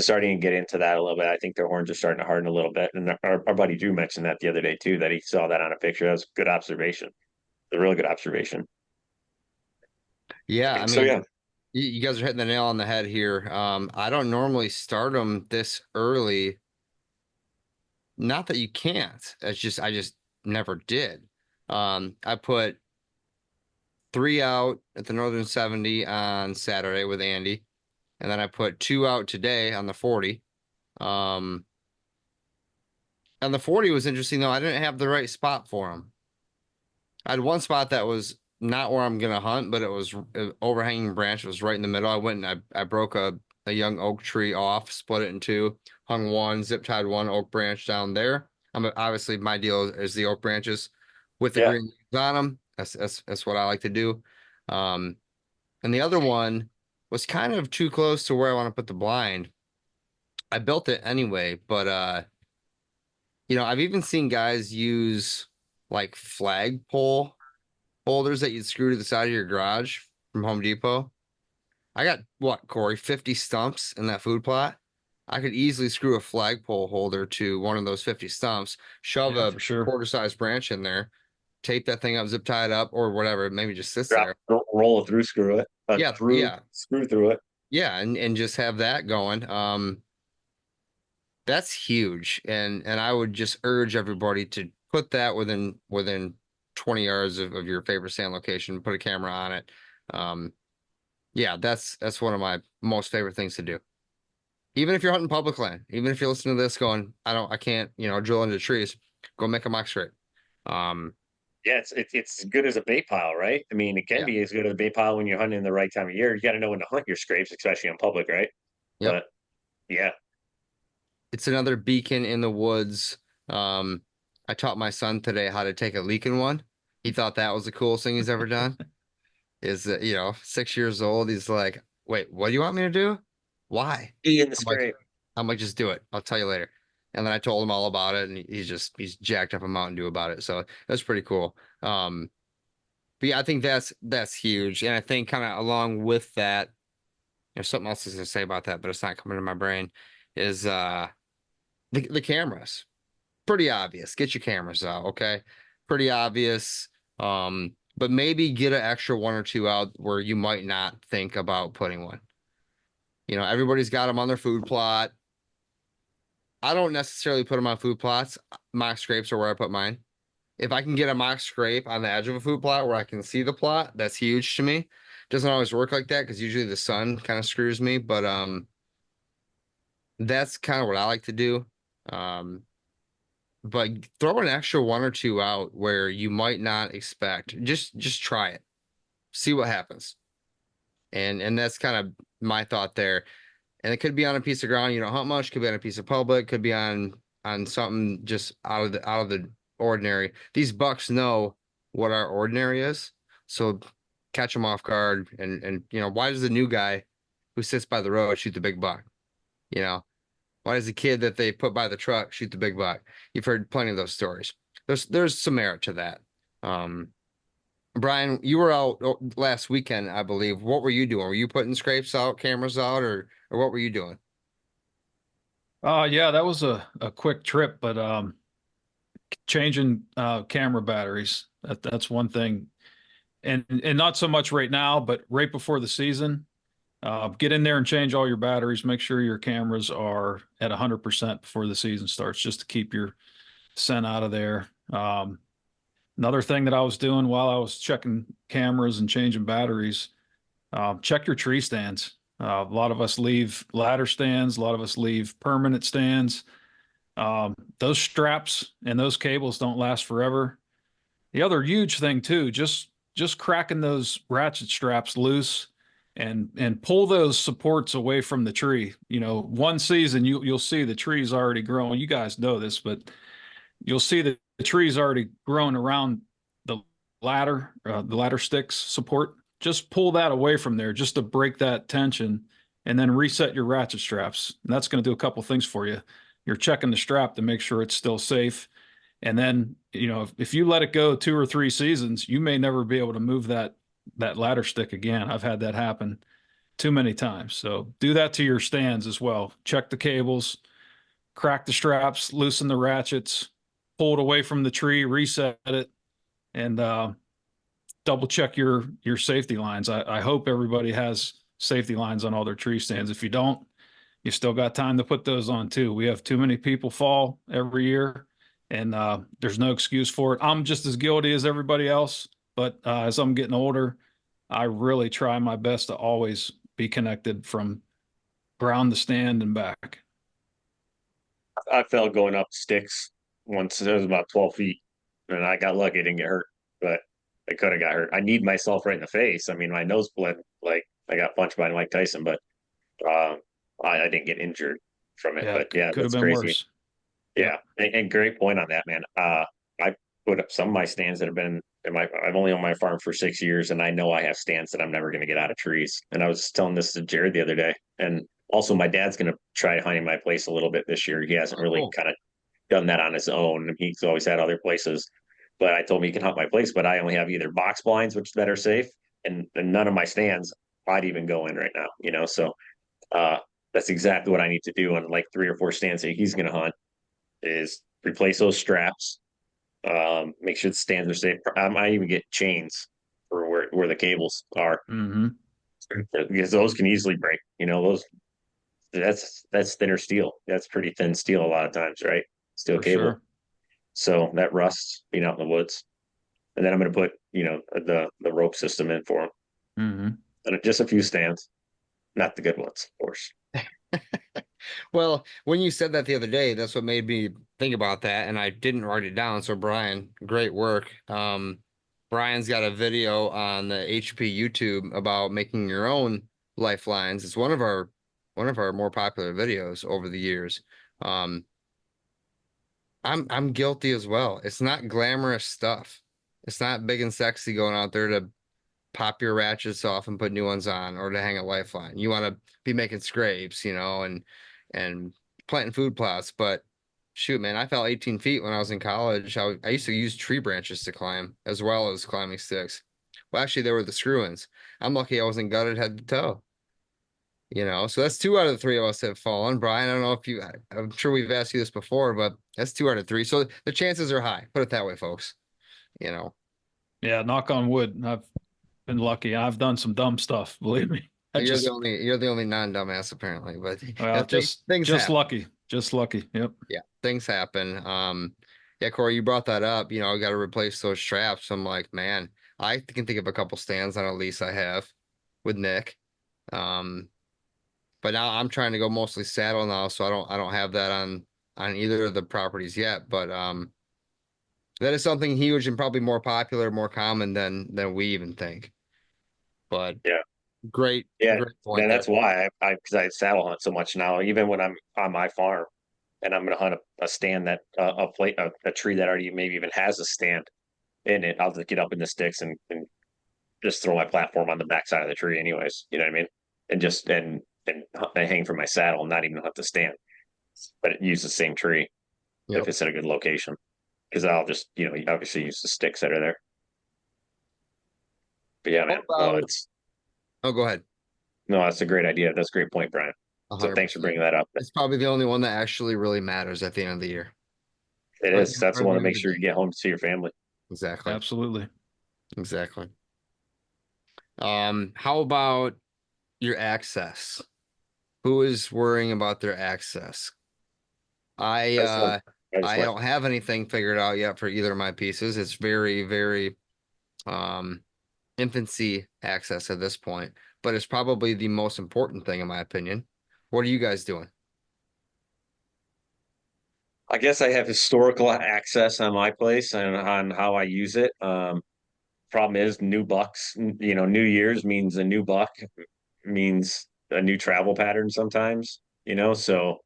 starting to get into that a little bit. I think their horns are starting to harden a little bit. And our buddy Drew mentioned that the other day too, that he saw that on a picture. That was a good observation. A really good observation. Yeah, I So mean, yeah, you guys are hitting the nail on the head here. I don't normally start them this early. Not that you can't. It's just I just never did. I put 3 out at the Northern 70 on Saturday with Andy, and then I put 2 out today on the 40. Um, and the 40 was interesting though. I didn't have the right spot for him. I had one spot that was not where I'm gonna hunt, but it was an overhanging branch. It was right in the middle. I went and I broke a young oak tree off, split it in two, hung one, zip tied one oak branch down there. Obviously my deal is the oak branches with the yeah, green leaves on them. That's what I like to do. Um, and the other one was kind of too close to where I want to put the blind. I built it anyway, but I've even seen guys use like flagpole holders that you'd screw to the side of your garage from Home Depot. I got what, Cory, 50 stumps in that food plot. I could easily screw a flagpole holder to one of those 50 stumps, shove Yeah, a for sure. quarter size branch in there, tape that thing up, zip tie it up, or whatever. Maybe just sits drop, there. roll it through, screw it, Yeah, through, yeah, screw through it. yeah, and just have that going. That's huge. And I would just urge everybody to put that within 20 yards of your favorite stand location, put a camera on it. Um, yeah, that's one of my most favorite things to do. Even if you're hunting public land, even if you're listening to this going, I can't, drill into trees, go make a mock scrape. Um, Yeah, it's as good as a bait pile, right? I mean, it can yeah, be as good as a bait pile when you're hunting in the right time of year. You got to know when to hunt your scrapes, especially on public, right? yep. But yeah, It's another beacon in the woods. Um, I taught my son today how to take a leak in one. He thought that was the coolest thing he's ever done. Is that, 6 years old. He's like, wait, what do you want me to do? Why? be in the I'm like, scrape. I'm like, just do it. I'll tell you later. And then I told him all about it, and he's jacked up a Mountain Dew about it. So that's pretty cool. But yeah, I think that's huge. And I think kind of along with that, there's something else I was gonna say about that, but it's not coming to my brain, is the cameras. Pretty obvious. Get your cameras out, okay? Pretty obvious. But maybe get an extra one or two out where you might not think about putting one. Everybody's got them on their food plot. I don't necessarily put them on food plots. Mock scrapes are where I put mine. If I can get a mock scrape on the edge of a food plot where I can see the plot, that's huge to me. Doesn't always work like that because usually the sun kind of screws me, but that's kind of what I like to do. Um, but throw an extra one or two out where you might not expect. Just try it. See what happens. And that's kind of my thought there. And it could be on a piece of ground you don't hunt much, could be on a piece of public, could be on something just out of the ordinary. These bucks know what our ordinary is, so catch them off guard. And why does the new guy who sits by the road shoot the big buck? You know, why does the kid that they put by the truck shoot the big buck? You've heard plenty of those stories. There's some merit to that. Um, Brian, you were out last weekend, I believe. What were you doing? Were you putting scrapes out, cameras out, or what were you doing? Yeah, that was a quick trip, but changing camera batteries. That's one thing. And not so much right now, but right before the season, get in there and change all your batteries. Make sure your cameras are at 100% before the season starts, just to keep your scent out of there. Another thing that I was doing while I was checking cameras and changing batteries, check your tree stands. A lot of us leave ladder stands. A lot of us leave permanent stands. Those straps and those cables don't last forever. The other huge thing too, just cracking those ratchet straps loose and pull those supports away from the tree. One season you'll see the tree's already growing. You guys know this, but you'll see the tree's already grown around the ladder sticks support. Just pull that away from there just to break that tension, and then reset your ratchet straps. And that's going to do a couple things for you. You're checking the strap to make sure it's still safe. And then, if you let it go 2 or 3 seasons, you may never be able to move that ladder stick again. I've had that happen. too many times. So do that to your stands as well. Check the cables, crack the straps, loosen the ratchets, pull it away from the tree, reset it, and double check your safety lines. I hope everybody has safety lines on all their tree stands. If you don't, you still got time to put those on too. We have too many people fall every year, and there's no excuse for it. I'm just as guilty as everybody else, but as I'm getting older, I really try my best to always be connected from ground to stand and back. I fell going up sticks once. It was about 12 feet, and I got lucky. I didn't get hurt, but I could have got hurt. I kneed myself right in the face. I mean, my nose bled like I got punched by Mike Tyson, but I didn't get injured from it. Yeah, But yeah, could have that's been crazy. worse. Yeah, and great point on that, man. I put up some of my stands that have been in my. I've only owned my farm for 6 years, and I know I have stands that I'm never going to get out of trees. And I was telling this to Jared the other day, and also my dad's going to try hunting my place a little bit this year. He hasn't really Cool. kind of done that on his own. He's always had other places, but I told him he can hunt my place, but I only have either box blinds, which that are safe, and none of my stands I'd even go in right now. So uh, that's exactly what I need to do on like 3 or 4 stands that he's going to hunt is replace those straps, make sure the stands are safe. I might even get chains for where the cables are Mm-hmm. because those can easily break. Those that's thinner steel. That's pretty thin steel a lot of times, right? Steel For cable. sure. So that rusts being out in the woods. And then I'm going to put, the rope system in for them. Mm-hmm. And just a few stands, not the good ones, of course. Well, when you said that the other day, that's what made me think about that, and I didn't write it down. So Brian, great work. Brian's got a video on the HP YouTube about making your own lifelines. It's one of our more popular videos over the years. Um, I'm guilty as well. It's not glamorous stuff. It's not big and sexy going out there to pop your ratchets off and put new ones on or to hang a lifeline. You want to be making scrapes, and planting food plots. But shoot, man, I fell 18 feet when I was in college. I used to use tree branches to climb as well as climbing sticks. Well, actually, they were the screw-ins. I'm lucky I wasn't gutted head to toe. So that's 2 out of 3 of us have fallen. Brian, I don't know if I'm sure we've asked you this before, but that's 2 out of 3. So the chances are high. Put it that way, folks. You know, Yeah, knock on wood. I've been lucky. I've done some dumb stuff, believe me. I just you're the only non-dumbass apparently, but well, things just happen. lucky. Just lucky. Yep. Yeah, things happen. Yeah, Cory, you brought that up. I got to replace those straps. I'm like, man, I can think of a couple stands on a lease I have with Nick. Um, but now I'm trying to go mostly saddle now, so I don't have that on either of the properties yet. But that is something huge and probably more popular, more common than we even think. But Yeah. great, Yeah. great point And there. that's why because I saddle hunt so much now, even when I'm on my farm and I'm going to hunt a stand that a tree that already maybe even has a stand in it, I'll just get up in the sticks and just throw my platform on the backside of the tree anyways. You know what I mean? And just and hang from my saddle and not even have to stand, but use the same tree if Yep. it's in a good location. Because I'll just, obviously use the sticks that are there. But yeah, What man, no, about? Oh, go ahead. that's a great idea. That's a great point, Brian. So thanks for 100%. bringing that up. It's probably the only one that actually really matters at the end of the year. It Or, is. That's or the one the to end of make the sure you day. get home to see your family. Exactly. Absolutely. Exactly. How about your access? Who is worrying about their access? I I just went. uh I just I went. don't have anything figured out yet for either of my pieces. It's very, very um infancy access at this point, but it's probably the most important thing in my opinion. What are you guys doing? I guess I have historical access on my place and on how I use it. Problem is, new bucks. New Year's means a new buck means a new travel pattern sometimes. So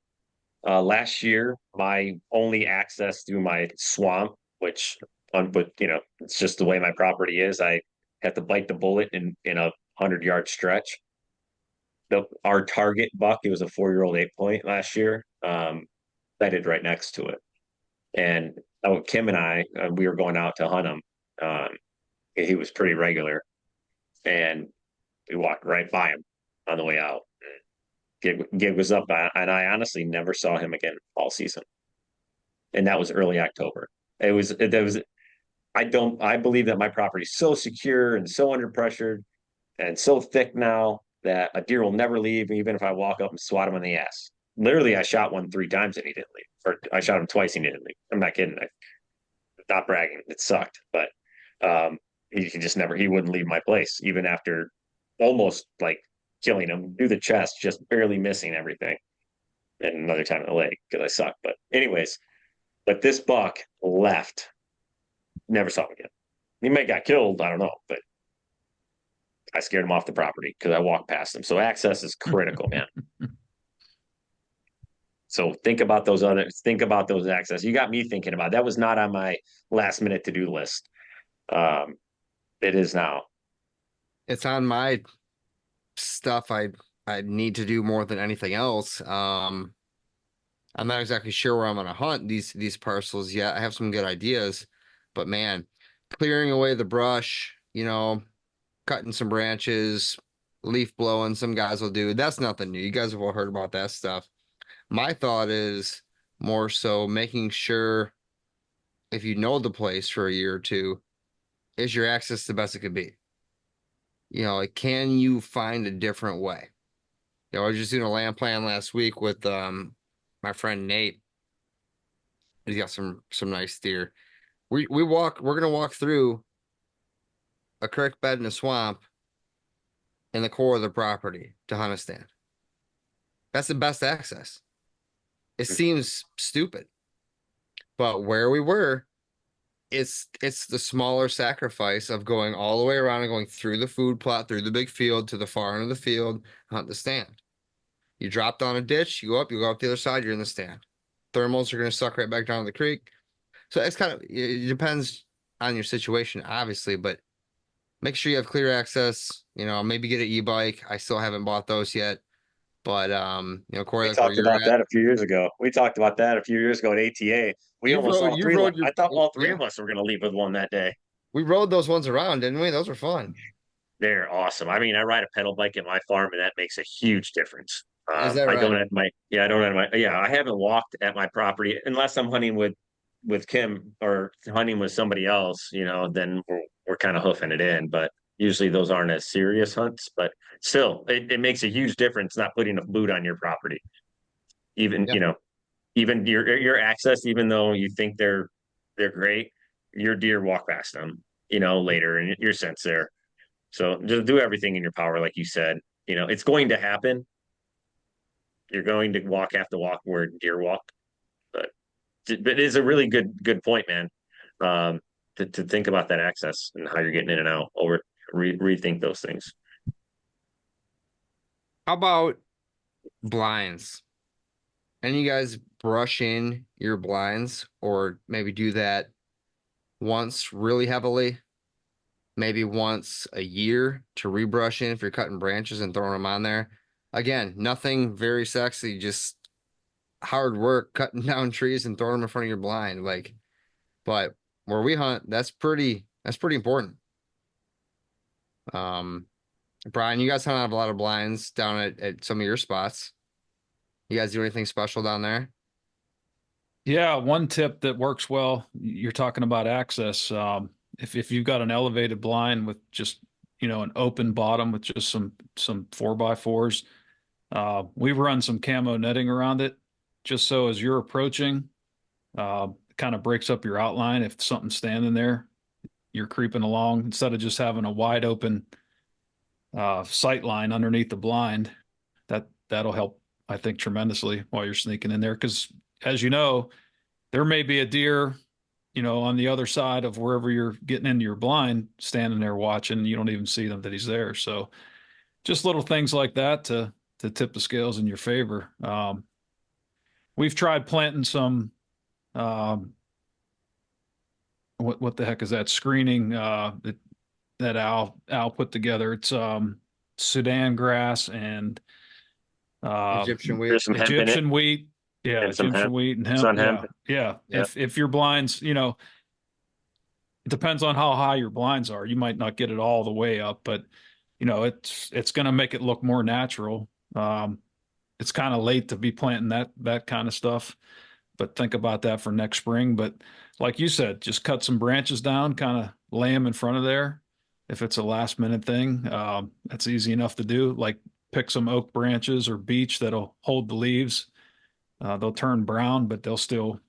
last year, my only access through my swamp, which, but it's just the way my property is. I have to bite the bullet in a 100-yard stretch. Our target buck, it was a 4-year-old 8 point last year. I did right next to it, and Kim and I, we were going out to hunt him. Um, he was pretty regular, and we walked right by him. on the way out. Gig was up, and I honestly never saw him again all season. And that was early October. I believe that my property is so secure and so under pressure and so thick now that a deer will never leave, even if I walk up and swat him in the ass. Literally, I shot one 3 times and he didn't leave, or I shot him twice and he didn't leave. I'm not kidding. I'm not bragging. It sucked, but he just never. He wouldn't leave my place, even after almost like killing him through the chest, just barely missing everything. And another time in the leg because I suck. But anyways, but this buck left. Never saw him again. He may have got killed. I don't know, but I scared him off the property because I walked past him. So access is critical, man. So think about those access. You got me thinking about it. That was not on my last minute to-do list. It is now. It's on my stuff I need to do more than anything else. I'm not exactly sure where I'm gonna hunt these parcels yet. I have some good ideas, but man, clearing away the brush, cutting some branches, leaf blowing, some guys will do. That's nothing new. You guys have all heard about that stuff. My thought is more so making sure if you know the place for a year or two, is your access the best it could be? Like, can you find a different way? I was just doing a land plan last week with my friend Nate. He's got some nice deer. We're gonna walk through a creek bed in a swamp in the core of the property to hunt a stand. That's the best access. It seems stupid, but where we were, it's the smaller sacrifice of going all the way around and going through the food plot, through the big field to the far end of the field, hunt the stand. You drop down a ditch, you go up the other side, you're in the stand. Thermals are going to suck right back down to the creek. So it depends on your situation, obviously, but make sure you have clear access, maybe get an e-bike. I still haven't bought those yet. But Cory, We like where talked you're about at, that a few years ago. at ATA. We almost all you three. rode your I thought all three of us were going to leave with one that day. we rode those ones around, didn't we? Those were fun. They're awesome. I mean, I ride a pedal bike at my farm, and that makes a huge difference. Is that I don't right? have my yeah, I don't have my yeah. I haven't walked at my property unless I'm hunting with Kim or hunting with somebody else. Then we're kind of hoofing it in. But usually those aren't as serious hunts. But still, it makes a huge difference not putting a boot on your property. Even Yeah. even your access, even though you think they're great, your deer walk past them. Later in your sense there. So just do everything in your power, like you said. It's going to happen. You're going to have to walk where deer walk, but it is a really good point, man. To think about that access and how you're getting in and out. Rethink those things. How about blinds? And you guys brush in your blinds or maybe do that once really heavily, maybe once a year to rebrush in if you're cutting branches and throwing them on there. Again, nothing very sexy, just hard work cutting down trees and throwing them in front of your blind. But where we hunt, that's pretty important. Brian, you guys hunt out of a lot of blinds down at some of your spots. You guys do anything special down there? Yeah, one tip that works well, you're talking about access. If you've got an elevated blind with just, an open bottom with just some 4x4s, we've run some camo netting around it just so as you're approaching, kind of breaks up your outline. If something's standing there, you're creeping along instead of just having a wide open sight line underneath the blind. That'll help, I think, tremendously while you're sneaking in there. Because as you know, there may be a deer, on the other side of wherever you're getting into your blind, standing there watching. You don't even see them that he's there. So just little things like that to tip the scales in your favor. We've tried planting some. What the heck is that screening that Al put together? It's Sudan grass and Egyptian wheat. There's some hemp in it. Egyptian wheat. Yeah, And some Egyptian hemp. wheat and Sun hemp. hemp. Yeah. Yeah. If your blinds, it depends on how high your blinds are. You might not get it all the way up, but it's going to make it look more natural. It's kind of late to be planting that kind of stuff, but think about that for next spring. But like you said, just cut some branches down, kind of lay them in front of there. If it's a last minute thing, that's easy enough to do. Like pick some oak branches or beech that'll hold the leaves. They'll turn brown, but they'll still,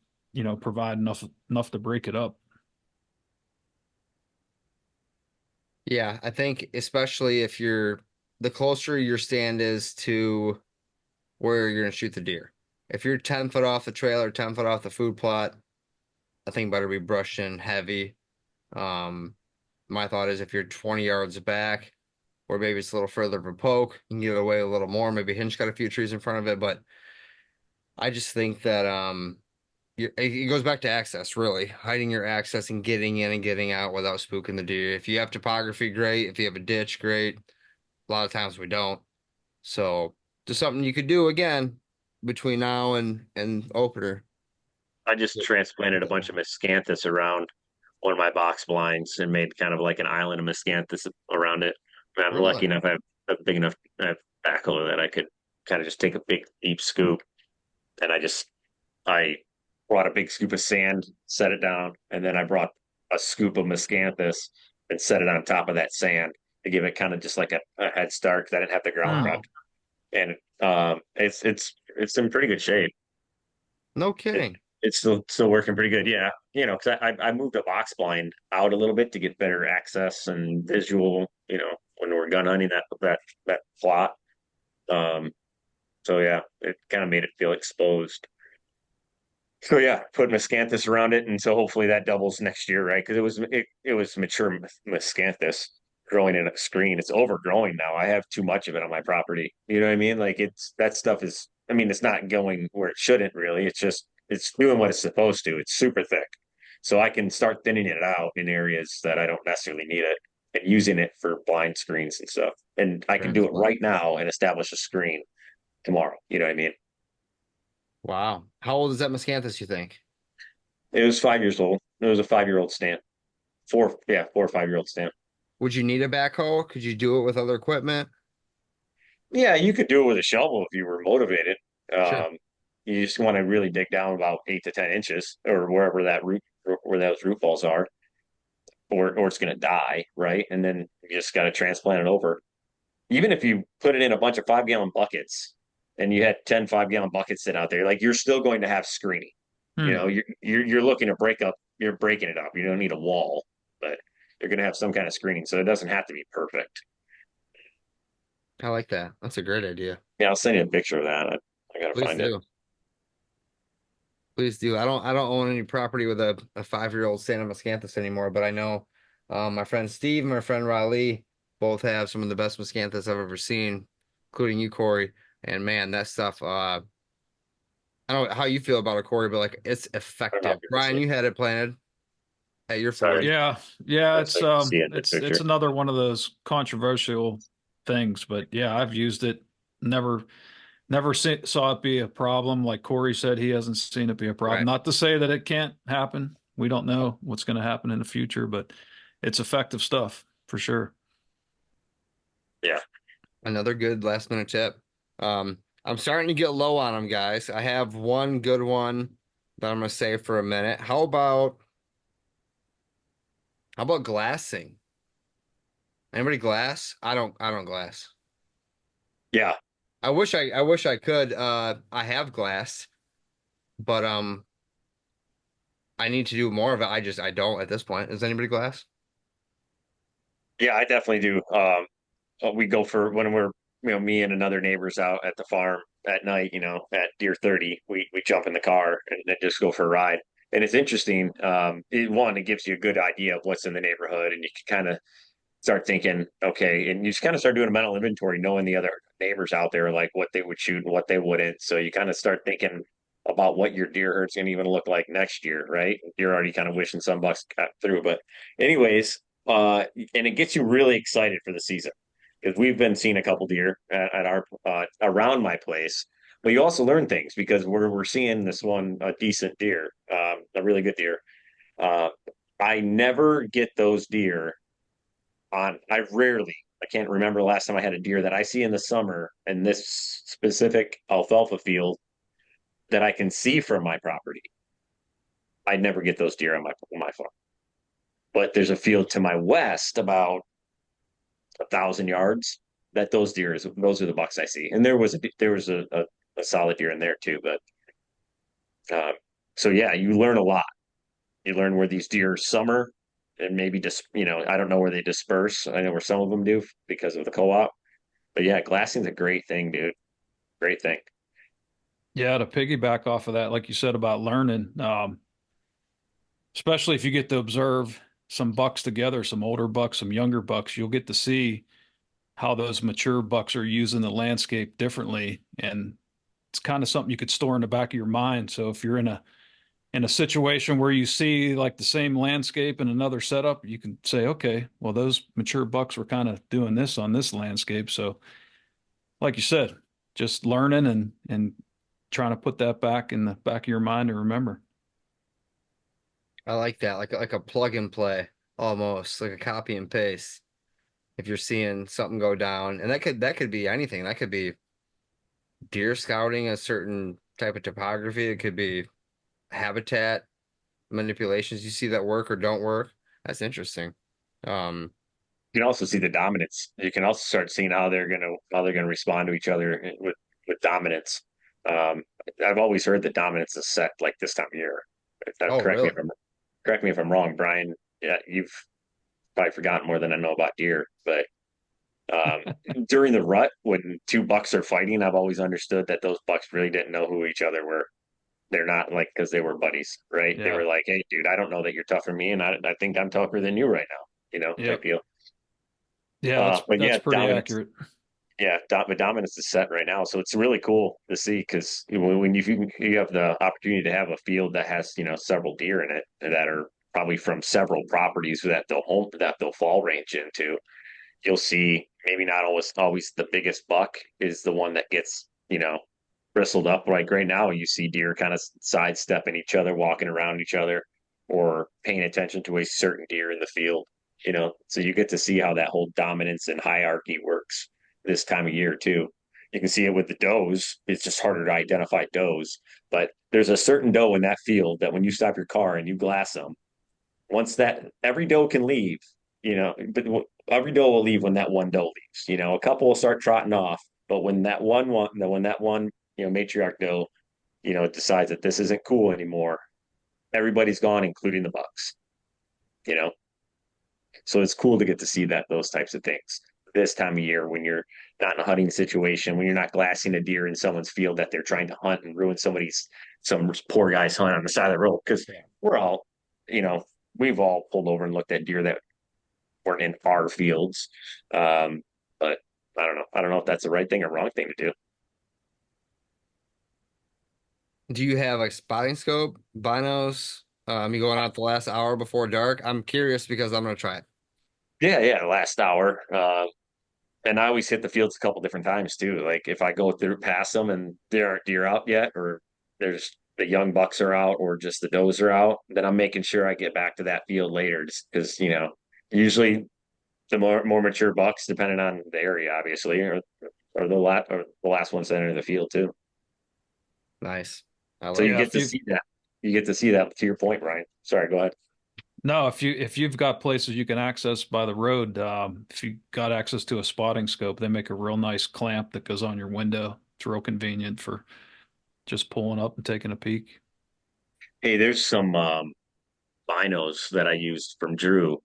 provide enough to break it up. Yeah, I think especially if the closer your stand is to where you're gonna shoot the deer. If you're 10 foot off the trail or 10 foot off the food plot, I think better be brushed in heavy. Um, my thought is if you're 20 yards back, or maybe it's a little further of a poke, you can get away a little more. Maybe Hinge got a few trees in front of it, but I just think that it goes back to access, really. Hiding your access and getting in and getting out without spooking the deer. If you have topography, great. If you have a ditch, great. A lot of times we don't. So just something you could do again between now and opener. I just transplanted a bunch of miscanthus around one of my box blinds and made kind of like an island of miscanthus around it. And I'm lucky Really? enough I have a big enough backhoe that I could kind of just take a big deep scoop, and I brought a big scoop of sand, set it down, and then I brought a scoop of miscanthus and set it on top of that sand to give it kind of just like a head start because I didn't have the ground Hmm. prepped. And it's in pretty good shape. No It, kidding. it's still working pretty good. Yeah, because I moved a box blind out a little bit to get better access and visual. When we're gun hunting that plot. Um, so yeah, it kind of made it feel exposed. So yeah, put miscanthus around it, and so hopefully that doubles next year, right? Because it was mature miscanthus growing in a screen. It's overgrowing now. I have too much of it on my property. You know what I mean? Like that stuff is. I mean, it's not going where it shouldn't really. It's doing what it's supposed to. It's super thick, so I can start thinning it out in areas that I don't necessarily need it, and using it for blind screens and stuff. And I can do it Transplant. right now and establish a screen tomorrow. You know what I mean? Wow. How old is that miscanthus, you think? It was 5 years old. It was a 5 year old stand. Yeah, 4 or 5 year old stand. Would you need a backhoe? Could you do it with other equipment? Yeah, you could do it with a shovel if you were motivated. Sure. You just want to really dig down about 8 to 10 inches or where those root balls are, or it's going to die, right? And then you just got to transplant it over. Even if you put it in a bunch of 5 gallon buckets and you had 10 5 gallon buckets sit out there, like you're still going to have screening. Hmm. You're looking to you're breaking it up. You don't need a wall, but you're going to have some kind of screening, so it doesn't have to be perfect. I like that. That's a great idea. Yeah, I'll send you a picture of that. I gotta Please find it. do. Please do. I don't own any property with a 5-year-old Santa Miscanthus anymore, but I know my friend Steve and my friend Raleigh both have some of the best Miscanthus I've ever seen, including you, Cory. And man, that stuff, I don't know how you feel about it, Cory, but like it's I don't know if effective. you can see Brian, it. you had it planted at your Sorry, 40. Yeah, yeah, so you can see it in the it's picture. another one of those controversial things, but yeah, I've used it. Never saw it be a problem. Like Cory said, he hasn't seen it be a problem. Right. Not to say that it can't happen. We don't know what's going to happen in the future, but it's effective stuff for sure. Yeah. Another good last minute tip. I'm starting to get low on them, guys. I have one good one that I'm gonna save for a minute. How about glassing? Anybody glass? I don't glass. Yeah. I wish I could. I have glassed, but I need to do more of it. I don't at this point. Does anybody glass? Yeah, I definitely do. We go for when we're, me and another neighbors out at the farm at night, at Deer 30, we jump in the car and just go for a ride. And it's interesting. It gives you a good idea of what's in the neighborhood, and you can kind of start thinking, okay, and you just kind of start doing a mental inventory, knowing the other neighbors out there, like what they would shoot and what they wouldn't. So you kind of start thinking about what your deer herd's going to even look like next year, right? You're already kind of wishing some bucks got through, but anyways, and it gets you really excited for the season because we've been seeing a couple deer at our around my place. But you also learn things because we're seeing this one a decent deer, a really good deer. Uh, I never get those deer on. I rarely, I can't remember the last time I had a deer that I see in the summer in this specific alfalfa field that I can see from my property. I'd never get those deer on my farm. But there's a field to my west about 1,000 yards that those are the bucks I see. And there was a solid deer in there too. But so yeah, you learn a lot. You learn where these deer summer and maybe just, I don't know where they disperse. I know where some of them do because of the co-op. But yeah, glassing's a great thing, dude. Great thing. Yeah, to piggyback off of that, like you said about learning, especially if you get to observe some bucks together, some older bucks, some younger bucks, you'll get to see how those mature bucks are using the landscape differently. And it's kind of something you could store in the back of your mind. So if you're in a situation where you see like the same landscape in another setup, you can say, okay, well, those mature bucks were kind of doing this on this landscape. So like you said, just learning and trying to put that back in the back of your mind to remember. I like that, like a plug and play almost, like a copy and paste. If you're seeing something go down, and that could be anything. That could be deer scouting a certain type of topography. It could be habitat manipulations you see that work or don't work. That's interesting. Um, You can also see the dominance. You can also start seeing how they're gonna respond to each other with dominance. Um, I've always heard that dominance is set like this time of year. oh, really? Correct me if I'm wrong, Brian. Yeah, you've probably forgotten more than I know about deer, but um, during the rut when two bucks are fighting, I've always understood that those bucks really didn't know who each other were. They're not like because they were buddies, right? They Yeah. were like, "Hey, dude, I don't know that you're tougher than me, and I think I'm tougher than you right now," type Yep. deal. Yeah, But that's yeah, pretty dominance. accurate. Yeah, but dominance is set right now, so it's really cool to see because when you have the opportunity to have a field that has several deer in it that are probably from several properties that they'll fall range into, you'll see maybe not always the biggest buck is the one that gets bristled up. Like right now, you see deer kind of sidestepping each other, walking around each other, or paying attention to a certain deer in the field. So you get to see how that whole dominance and hierarchy works this time of year too. You can see it with the does. It's just harder to identify does, but there's a certain doe in that field that when you stop your car and you glass them, once that every doe can leave, but every doe will leave when that one doe leaves. A couple will start trotting off, but when that one matriarch doe, decides that this isn't cool anymore, everybody's gone, including the bucks. You know, so it's cool to get to see those types of things this time of year when you're not in a hunting situation, when you're not glassing a deer in someone's field that they're trying to hunt and ruin some poor guy's hunt on the side of the road. Because we're all, you know, we've all pulled over and looked at deer that weren't in our fields. But I don't know. I don't know if that's the right thing or wrong thing to do. Do you have like spotting scope, binos? You going out the last hour before dark? I'm curious because I'm gonna try it. Yeah. Last hour. And I always hit the fields a couple different times too. Like if I go through past them and there aren't deer out yet, or there's the young bucks are out, or just the does are out, then I'm making sure I get back to that field later, just because usually the more mature bucks, depending on the area, obviously, or the last ones that enter the field too. Nice. I So like you Yeah, it. get to see that. You get to see that. To your point, Ryan. Sorry, go ahead. no, if you've got places you can access by the road, if you got access to a spotting scope, they make a real nice clamp that goes on your window. It's real convenient for just pulling up and taking a peek. Hey, there's some binos that I used from Drew.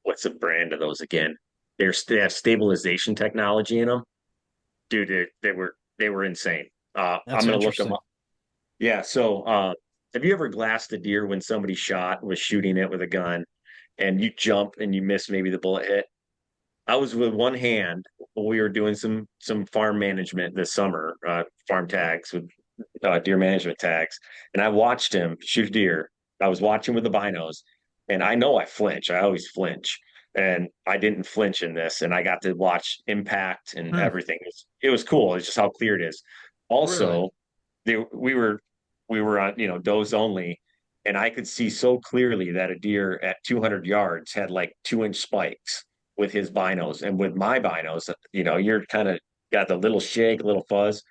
What's the brand of those again? They have stabilization technology in them, dude. They were insane. That's I'm gonna look them interesting. up. Yeah. So, have you ever glassed a deer when somebody was shooting it with a gun, and you jump and you miss maybe the bullet hit? I was with one hand. We were doing some farm management this summer, farm tags with deer management tags, and I watched him shoot deer. I was watching with the binos, and I know I flinch. I always flinch, and I didn't flinch in this, and I got to watch impact and Hmm. everything. It was cool. It's just how clear it is. Really? Also, they, we were on does only, and I could see so clearly that a deer at 200 yards had like 2-inch spikes. with his binos. And with my binos, you're kind of got the little shake, little fuzz.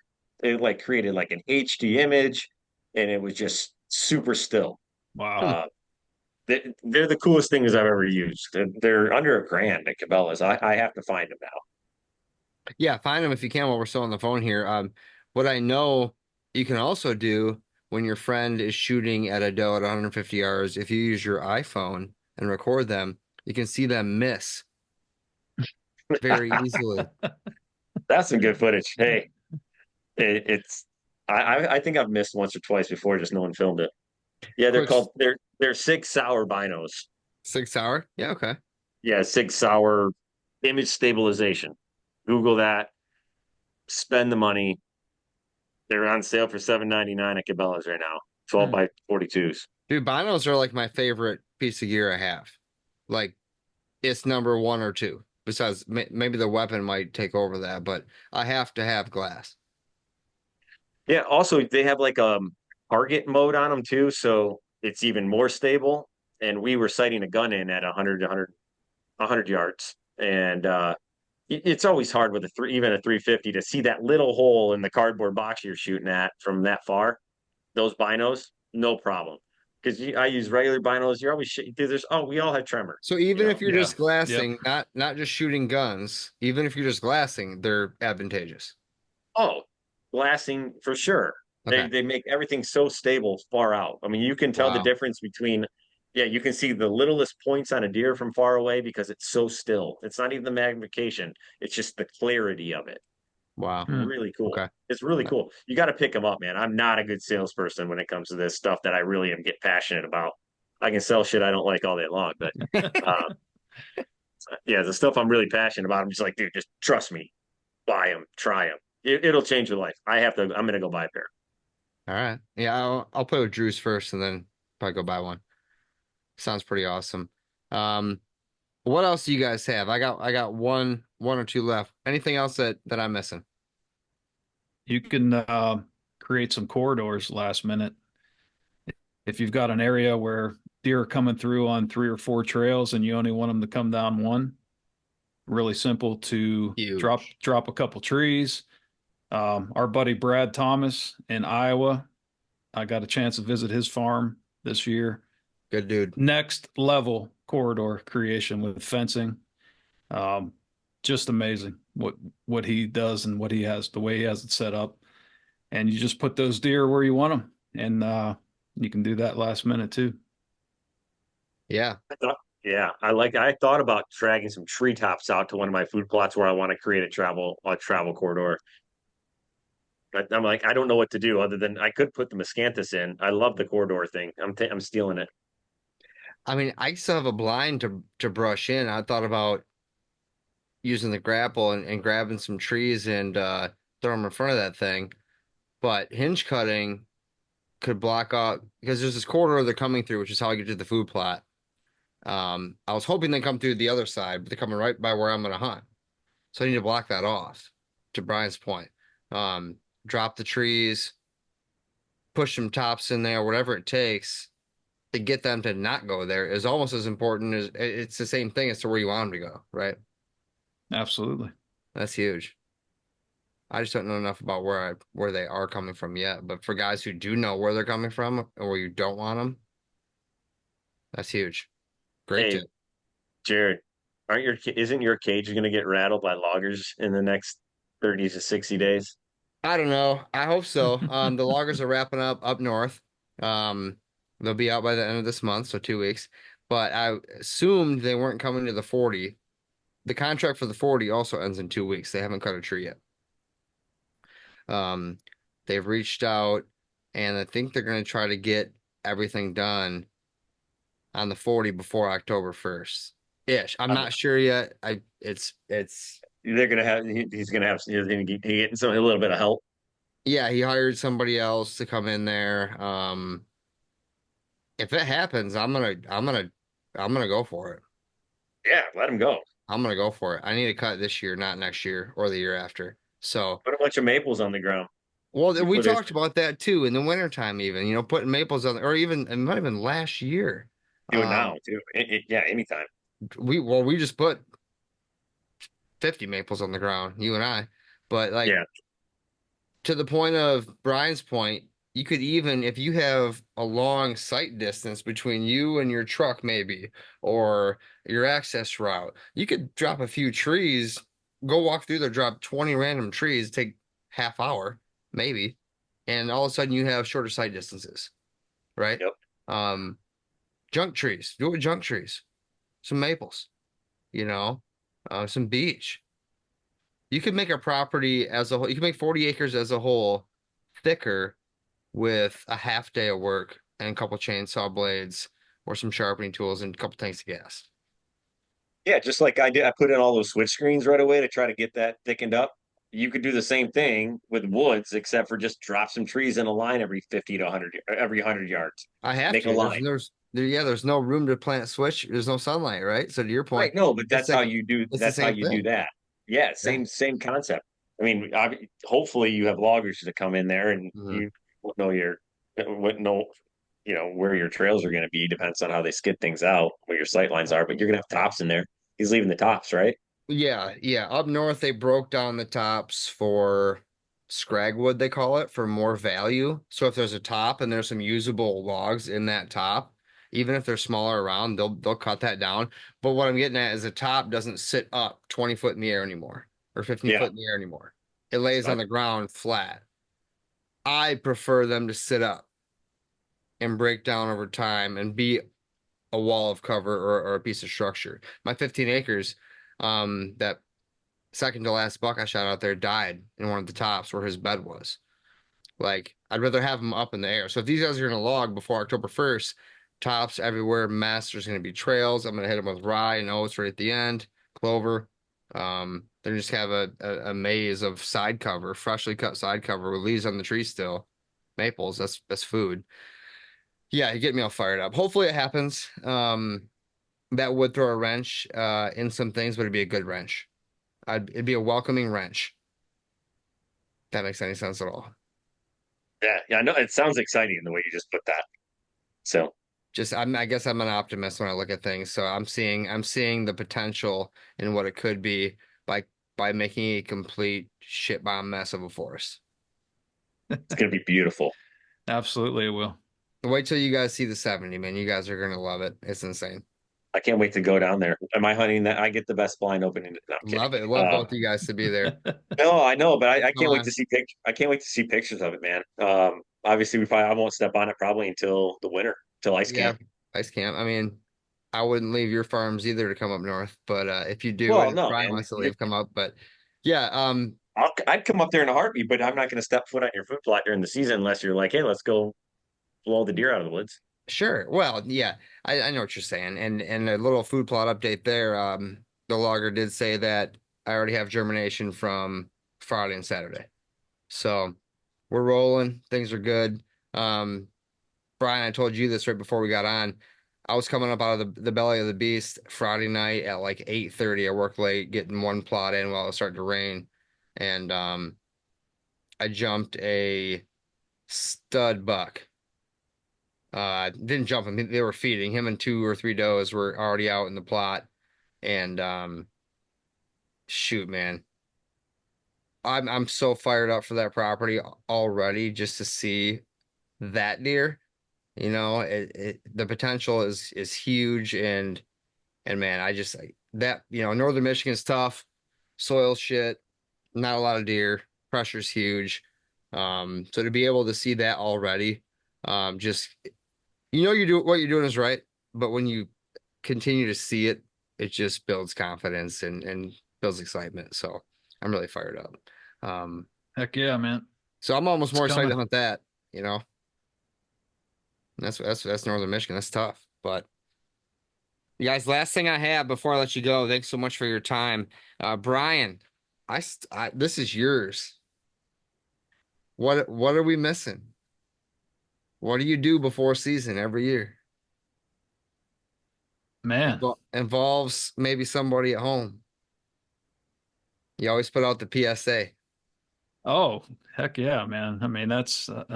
It like created like an HD image, and it was just super still. Wow. Uh, they're the coolest things I've ever used. They're under $1,000 at Cabela's. I have to find them now. Yeah, find them if you can while we're still on the phone here. What I know you can also do when your friend is shooting at a doe at 150 yards, if you use your iPhone and record them, you can see them miss very easily. That's some good footage. Hey, it's I think I've missed once or twice before, just no one filmed it. Yeah, Quick they're Sig Sauer binos. 6 hour. Yeah, okay. Yeah, Sig Sauer image stabilization. Google that, spend the money. They're on sale for $7.99 at Cabela's right now. 12 Hmm. by 42s. Dude, binos are like my favorite piece of gear I have. Like it's number one or two. Besides, maybe the weapon might take over that, but I have to have glass. Yeah, also they have like target mode on them too, so it's even more stable. And we were sighting a gun in at 100 yards. And it's always hard with even a 350 to see that little hole in the cardboard box you're shooting at from that far. Those binos, no problem. Because I use regular binos. You're always we all have tremor, So you even if know. you're Yeah. just Yep. glassing, not just shooting guns, even if you're just glassing, they're advantageous. Oh, glassing for sure. They Okay. they make everything so stable far out. I mean, you can tell the Wow. difference between, yeah, you can see the littlest points on a deer from far away because it's so still. It's not even the magnification, it's just the clarity of it. Wow. Hmm. Really cool. Okay. It's really cool. You got to pick them up, man. I'm not a good salesperson when it comes to this stuff that I really am get passionate about. I can sell shit I don't like all day long, but uh, yeah, the stuff I'm really passionate about, I'm just like, dude, just trust me, buy them, try them. It'll change your life. I'm gonna go buy a pair. All right. Yeah, I'll play with Drew's first and then probably go buy one. Sounds pretty awesome. Um, what else do you guys have? I got one or two left. Anything else that I'm missing? You can create some corridors last minute. If you've got an area where deer are coming through on 3 or 4 trails and you only want them to come down one, really simple to Huge. drop a couple trees. Our buddy Brad Thomas in Iowa, I got a chance to visit his farm this year. Good dude. Next level corridor creation with fencing. Um, just amazing what he does and what he has, the way he has it set up. And you just put those deer where you want them, and you can do that last minute too. Yeah. Yeah, I thought about dragging some treetops out to one of my food plots where I want to create a travel corridor. But I'm like, I don't know what to do other than I could put the miscanthus in. I love the corridor thing. I'm stealing it. I mean, I still have a blind to brush in. I thought about using the grapple and grabbing some trees and throw them in front of that thing. But hinge cutting could block out because there's this corridor they're coming through, which is how I get to the food plot. I was hoping they come through the other side, but they're coming right by where I'm going to hunt. So I need to block that off, to Brian's point. Drop the trees, push some tops in there, whatever it takes to get them to not go there is almost as important as it's the same thing as to where you want them to go, right? Absolutely. That's huge. I just don't know enough about where they are coming from yet. But for guys who do know where they're coming from or where you don't want them, that's huge. Great Hey, tip. Jared, isn't your cage going to get rattled by loggers in the next 30 to 60 days? I don't know. I hope so. The loggers are wrapping up north. Um, they'll be out by the end of this month, so 2 weeks. But I assumed they weren't coming to the 40. The contract for the 40 also ends in 2 weeks. They haven't cut a tree yet. Um, they've reached out and I think they're going to try to get everything done on the 40 before October 1st ish. I'm not sure yet. It's They're gonna have he's gonna get getting a little bit of help. yeah, he hired somebody else to come in there. If it happens, I'm gonna go for it. Yeah, let him go. I'm gonna go for it. I need to cut this year, not next year or the year after. So, Put a bunch of maples on the ground well, we before they talked about that too in the wintertime, even, putting maples on, or even it might have been last year. do it now Um, too. Yeah, anytime. we just put 50 maples on the ground, you and I. But like Yeah. to the point of Brian's point, you could even, if you have a long sight distance between you and your truck, maybe, or your access route, you could drop a few trees, go walk through there, drop 20 random trees, take half hour, maybe, and all of a sudden you have shorter sight distances, right? Yep. Um, junk trees, do it with junk trees, some maples, you know, some beech. You could make a property as a whole, you can make 40 acres as a whole thicker with a half day of work and a couple chainsaw blades or some sharpening tools and a couple tanks of gas. Yeah, just like I did, I put in all those switch screens right away to try to get that thickened up. You could do the same thing with woods, except for just drop some trees in a line every 50 to 100, every 100 yards. I have Make a to. line. There's no room to plant switch. There's no sunlight, right? So to your point, Right. No, but it's like it's the that's how same you do thing. that. Yeah, Yeah. same concept. I mean, hopefully you have loggers to come in there and Mhm. you know what know where your trails are going to be. Depends on how they skid things out, where your sight lines are, but you're going to have tops in there. He's leaving the tops, right? Yeah, yeah. Up north, they broke down the tops for scragwood, they call it, for more value. So if there's a top and there's some usable logs in that top, even if they're smaller around, they'll cut that down. But what I'm getting at is the top doesn't sit up 20 foot in the air anymore or 15 Yeah. foot in the air anymore. It lays on I, the ground flat. I prefer them to sit up and break down over time and be a wall of cover or a piece of structure. My 15 acres, that second to last buck I shot out there died in one of the tops where his bed was. Like, I'd rather have them up in the air. So if these guys are going to log before October 1st, tops everywhere, mess, there's going to be trails. I'm going to hit them with rye and oats right at the end, clover. They just have a maze of side cover, freshly cut side cover with leaves on the tree still. Maples, that's food. Yeah, you get me all fired up. Hopefully it happens. That would throw a wrench in some things, but it'd be a good wrench. It'd be a welcoming wrench. If that makes any sense at all. yeah, I know it sounds exciting in the way you just put that. So Just I guess I'm an optimist when I look at things. So I'm seeing the potential in what it could be by making a complete shit bomb mess of a forest. it's going to be beautiful. Absolutely, it will. Wait till you guys see the 70, man. You guys are gonna love it. It's insane. I can't wait to go down there. Am I hunting that? I get the best blind opening. No, I'm kidding. Love it. Love both you guys to be there. No, I know, but I Come can't wait to on. see I can't wait to see pictures of it, man. Obviously I won't step on it probably until the winter, till ice Yeah, camp. ice camp. I mean, I wouldn't leave your farms either to come up north, but if you do, Well, and no, Brian man. wants to leave, come up. But yeah, I'd come up there in a heartbeat, but I'm not going to step foot on your food plot during the season unless you're like, hey, let's go blow the deer out of the woods. sure. Well, yeah, I know what you're saying. And a little food plot update there. The logger did say that I already have germination from Friday and Saturday. So we're rolling. Things are good. Um, Brian, I told you this right before we got on. I was coming up out of the belly of the beast Friday night at like 8:30. I worked late, getting one plot in while it was starting to rain. And I jumped a stud buck. Didn't jump him. They were feeding him, and two or three does were already out in the plot. And shoot, man, I'm so fired up for that property already just to see that deer. You know, the potential is huge, and man, I just that Northern Michigan's tough, soil shit, not a lot of deer, pressure's huge. So to be able to see that already, just you do what you're doing is right, but when you continue to see it, it just builds confidence and builds excitement. So I'm really fired up. Um, Heck yeah, man. so I'm almost It's more excited to coming. hunt that, you know. That's Northern Michigan. That's tough. But you guys, last thing I have before I let you go, thanks so much for your time. Brian, this is yours. What are we missing? What do you do before season every year? Man. Involves maybe somebody at home. You always put out the PSA. Oh, heck yeah, man. I mean, I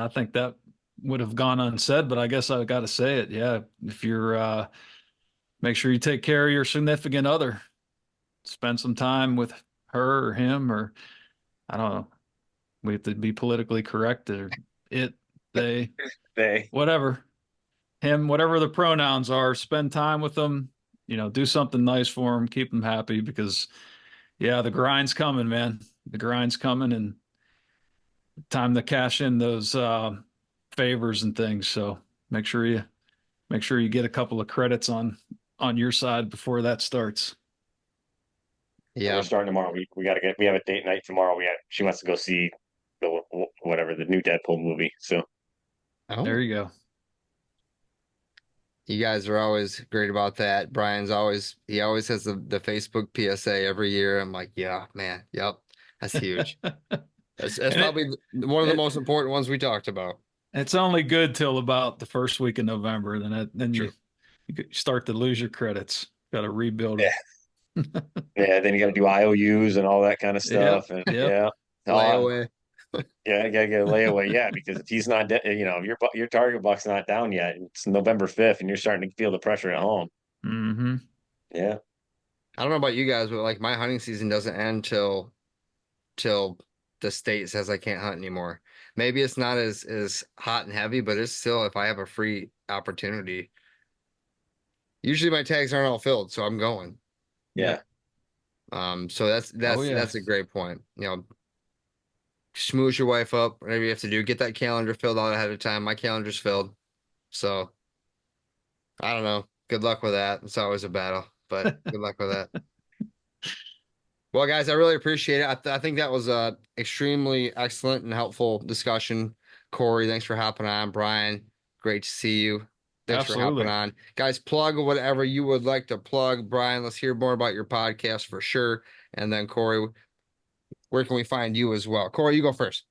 think that would have gone unsaid, but I guess I got to say it. Yeah. If you're, make sure you take care of your significant other. Spend some time with her or him, or I don't know. We have to be politically correct, or it, they, They, whatever. Him, whatever the pronouns are, spend time with them, do something nice for them, keep them happy, because yeah, the grind's coming, man. The grind's coming, and time to cash in those favors and things. So make sure you get a couple of credits on your side before that starts. we're Yeah. starting tomorrow. We have a date night tomorrow. She wants to go see the whatever the new Deadpool movie. So There Oh, you go. you guys are always great about that. He always has the Facebook PSA every year. I'm like, yeah, man. Yep. That's huge. That's And probably one of the it most important ones we talked about. it's only good till about the first week of November. Then True. you start to lose your credits. Got to rebuild yeah, them. yeah. Then you got to do IOUs and all that kind of Yep. stuff. And Yep. yeah, oh, Layaway. yeah, I gotta get a layaway. Yeah, because if he's not, if your target buck's not down yet, it's November 5th, and you're starting to feel the pressure at home. Hmm. Yeah, I don't know about you guys, but like my hunting season doesn't end till the state says I can't hunt anymore. Maybe it's not as hot and heavy, but it's still if I have a free opportunity. Usually my tags aren't all filled, so I'm going. yeah. So that's Oh that's yeah. that's a great point. Smoosh your wife up, whatever you have to do. Get that calendar filled out ahead of time. My calendar's filled. So I don't know. Good luck with that. It's always a battle, but good luck with that. Well, guys, I really appreciate it. I think that was a extremely excellent and helpful discussion. Cory, thanks for hopping on. Brian, great to see you. Thanks for hopping Absolutely. on. Guys, plug whatever you would like to plug. Brian, let's hear more about your podcast for sure. And then Cory, where can we find you as well? Cory, you go first.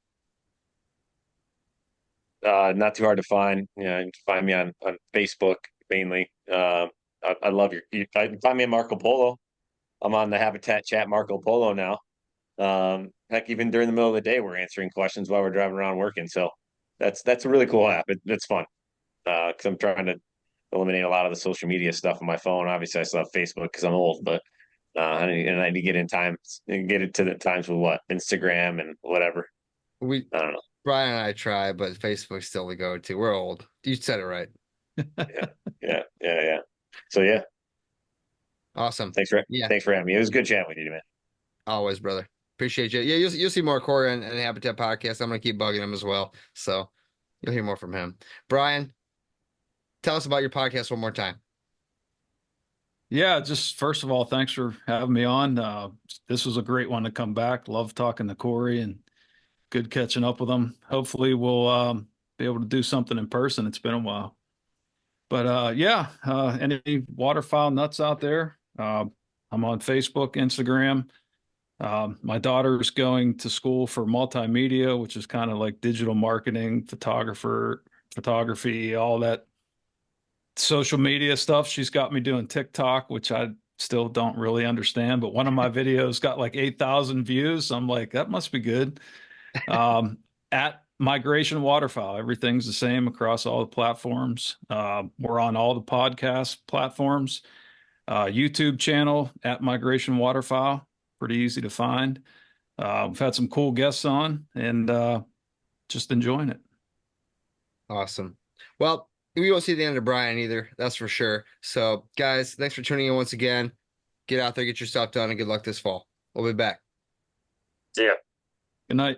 Not too hard to find. You can find me on Facebook mainly. I love I can find me in Marco Polo. I'm on the Habitat Chat Marco Polo now. Heck, even during the middle of the day, we're answering questions while we're driving around working. So that's a really cool app. It's fun. Because I'm trying to eliminate a lot of the social media stuff on my phone. Obviously, I still have Facebook because I'm old, but I need to get in time and get it to the times with what Instagram and whatever. We I don't know. Brian and I try, but Facebook's still the go-to. We're old. You said it right. Yeah, yeah. So yeah, Awesome. Yeah, thanks for having me. It was good chatting with you, man. always, brother. Appreciate you. Yeah, you'll see more Cory and the Habitat podcast. I'm gonna keep bugging him as well. So you'll hear more from him. Brian, tell us about your podcast one more time. Yeah, just first of all, thanks for having me on. This was a great one to come back. Love talking to Cory and good catching up with him. Hopefully, we'll be able to do something in person. It's been a while. But yeah, any waterfowl nuts out there? I'm on Facebook, Instagram. My daughter's going to school for multimedia, which is kind of like digital marketing, photography, all that social media stuff. She's got me doing TikTok, which I still don't really understand, but one of my videos got like 8,000 views. I'm like, that must be good. At Migration Waterfowl, everything's the same across all the platforms. We're on all the podcast platforms. YouTube channel at Migration Waterfowl, pretty easy to find. We've had some cool guests on and just enjoying it. Awesome. Well, we won't see the end of Brian either. That's for sure. So, guys, thanks for tuning in once again. Get out there, get your stuff done, and good luck this fall. We'll be back. See ya. Good night.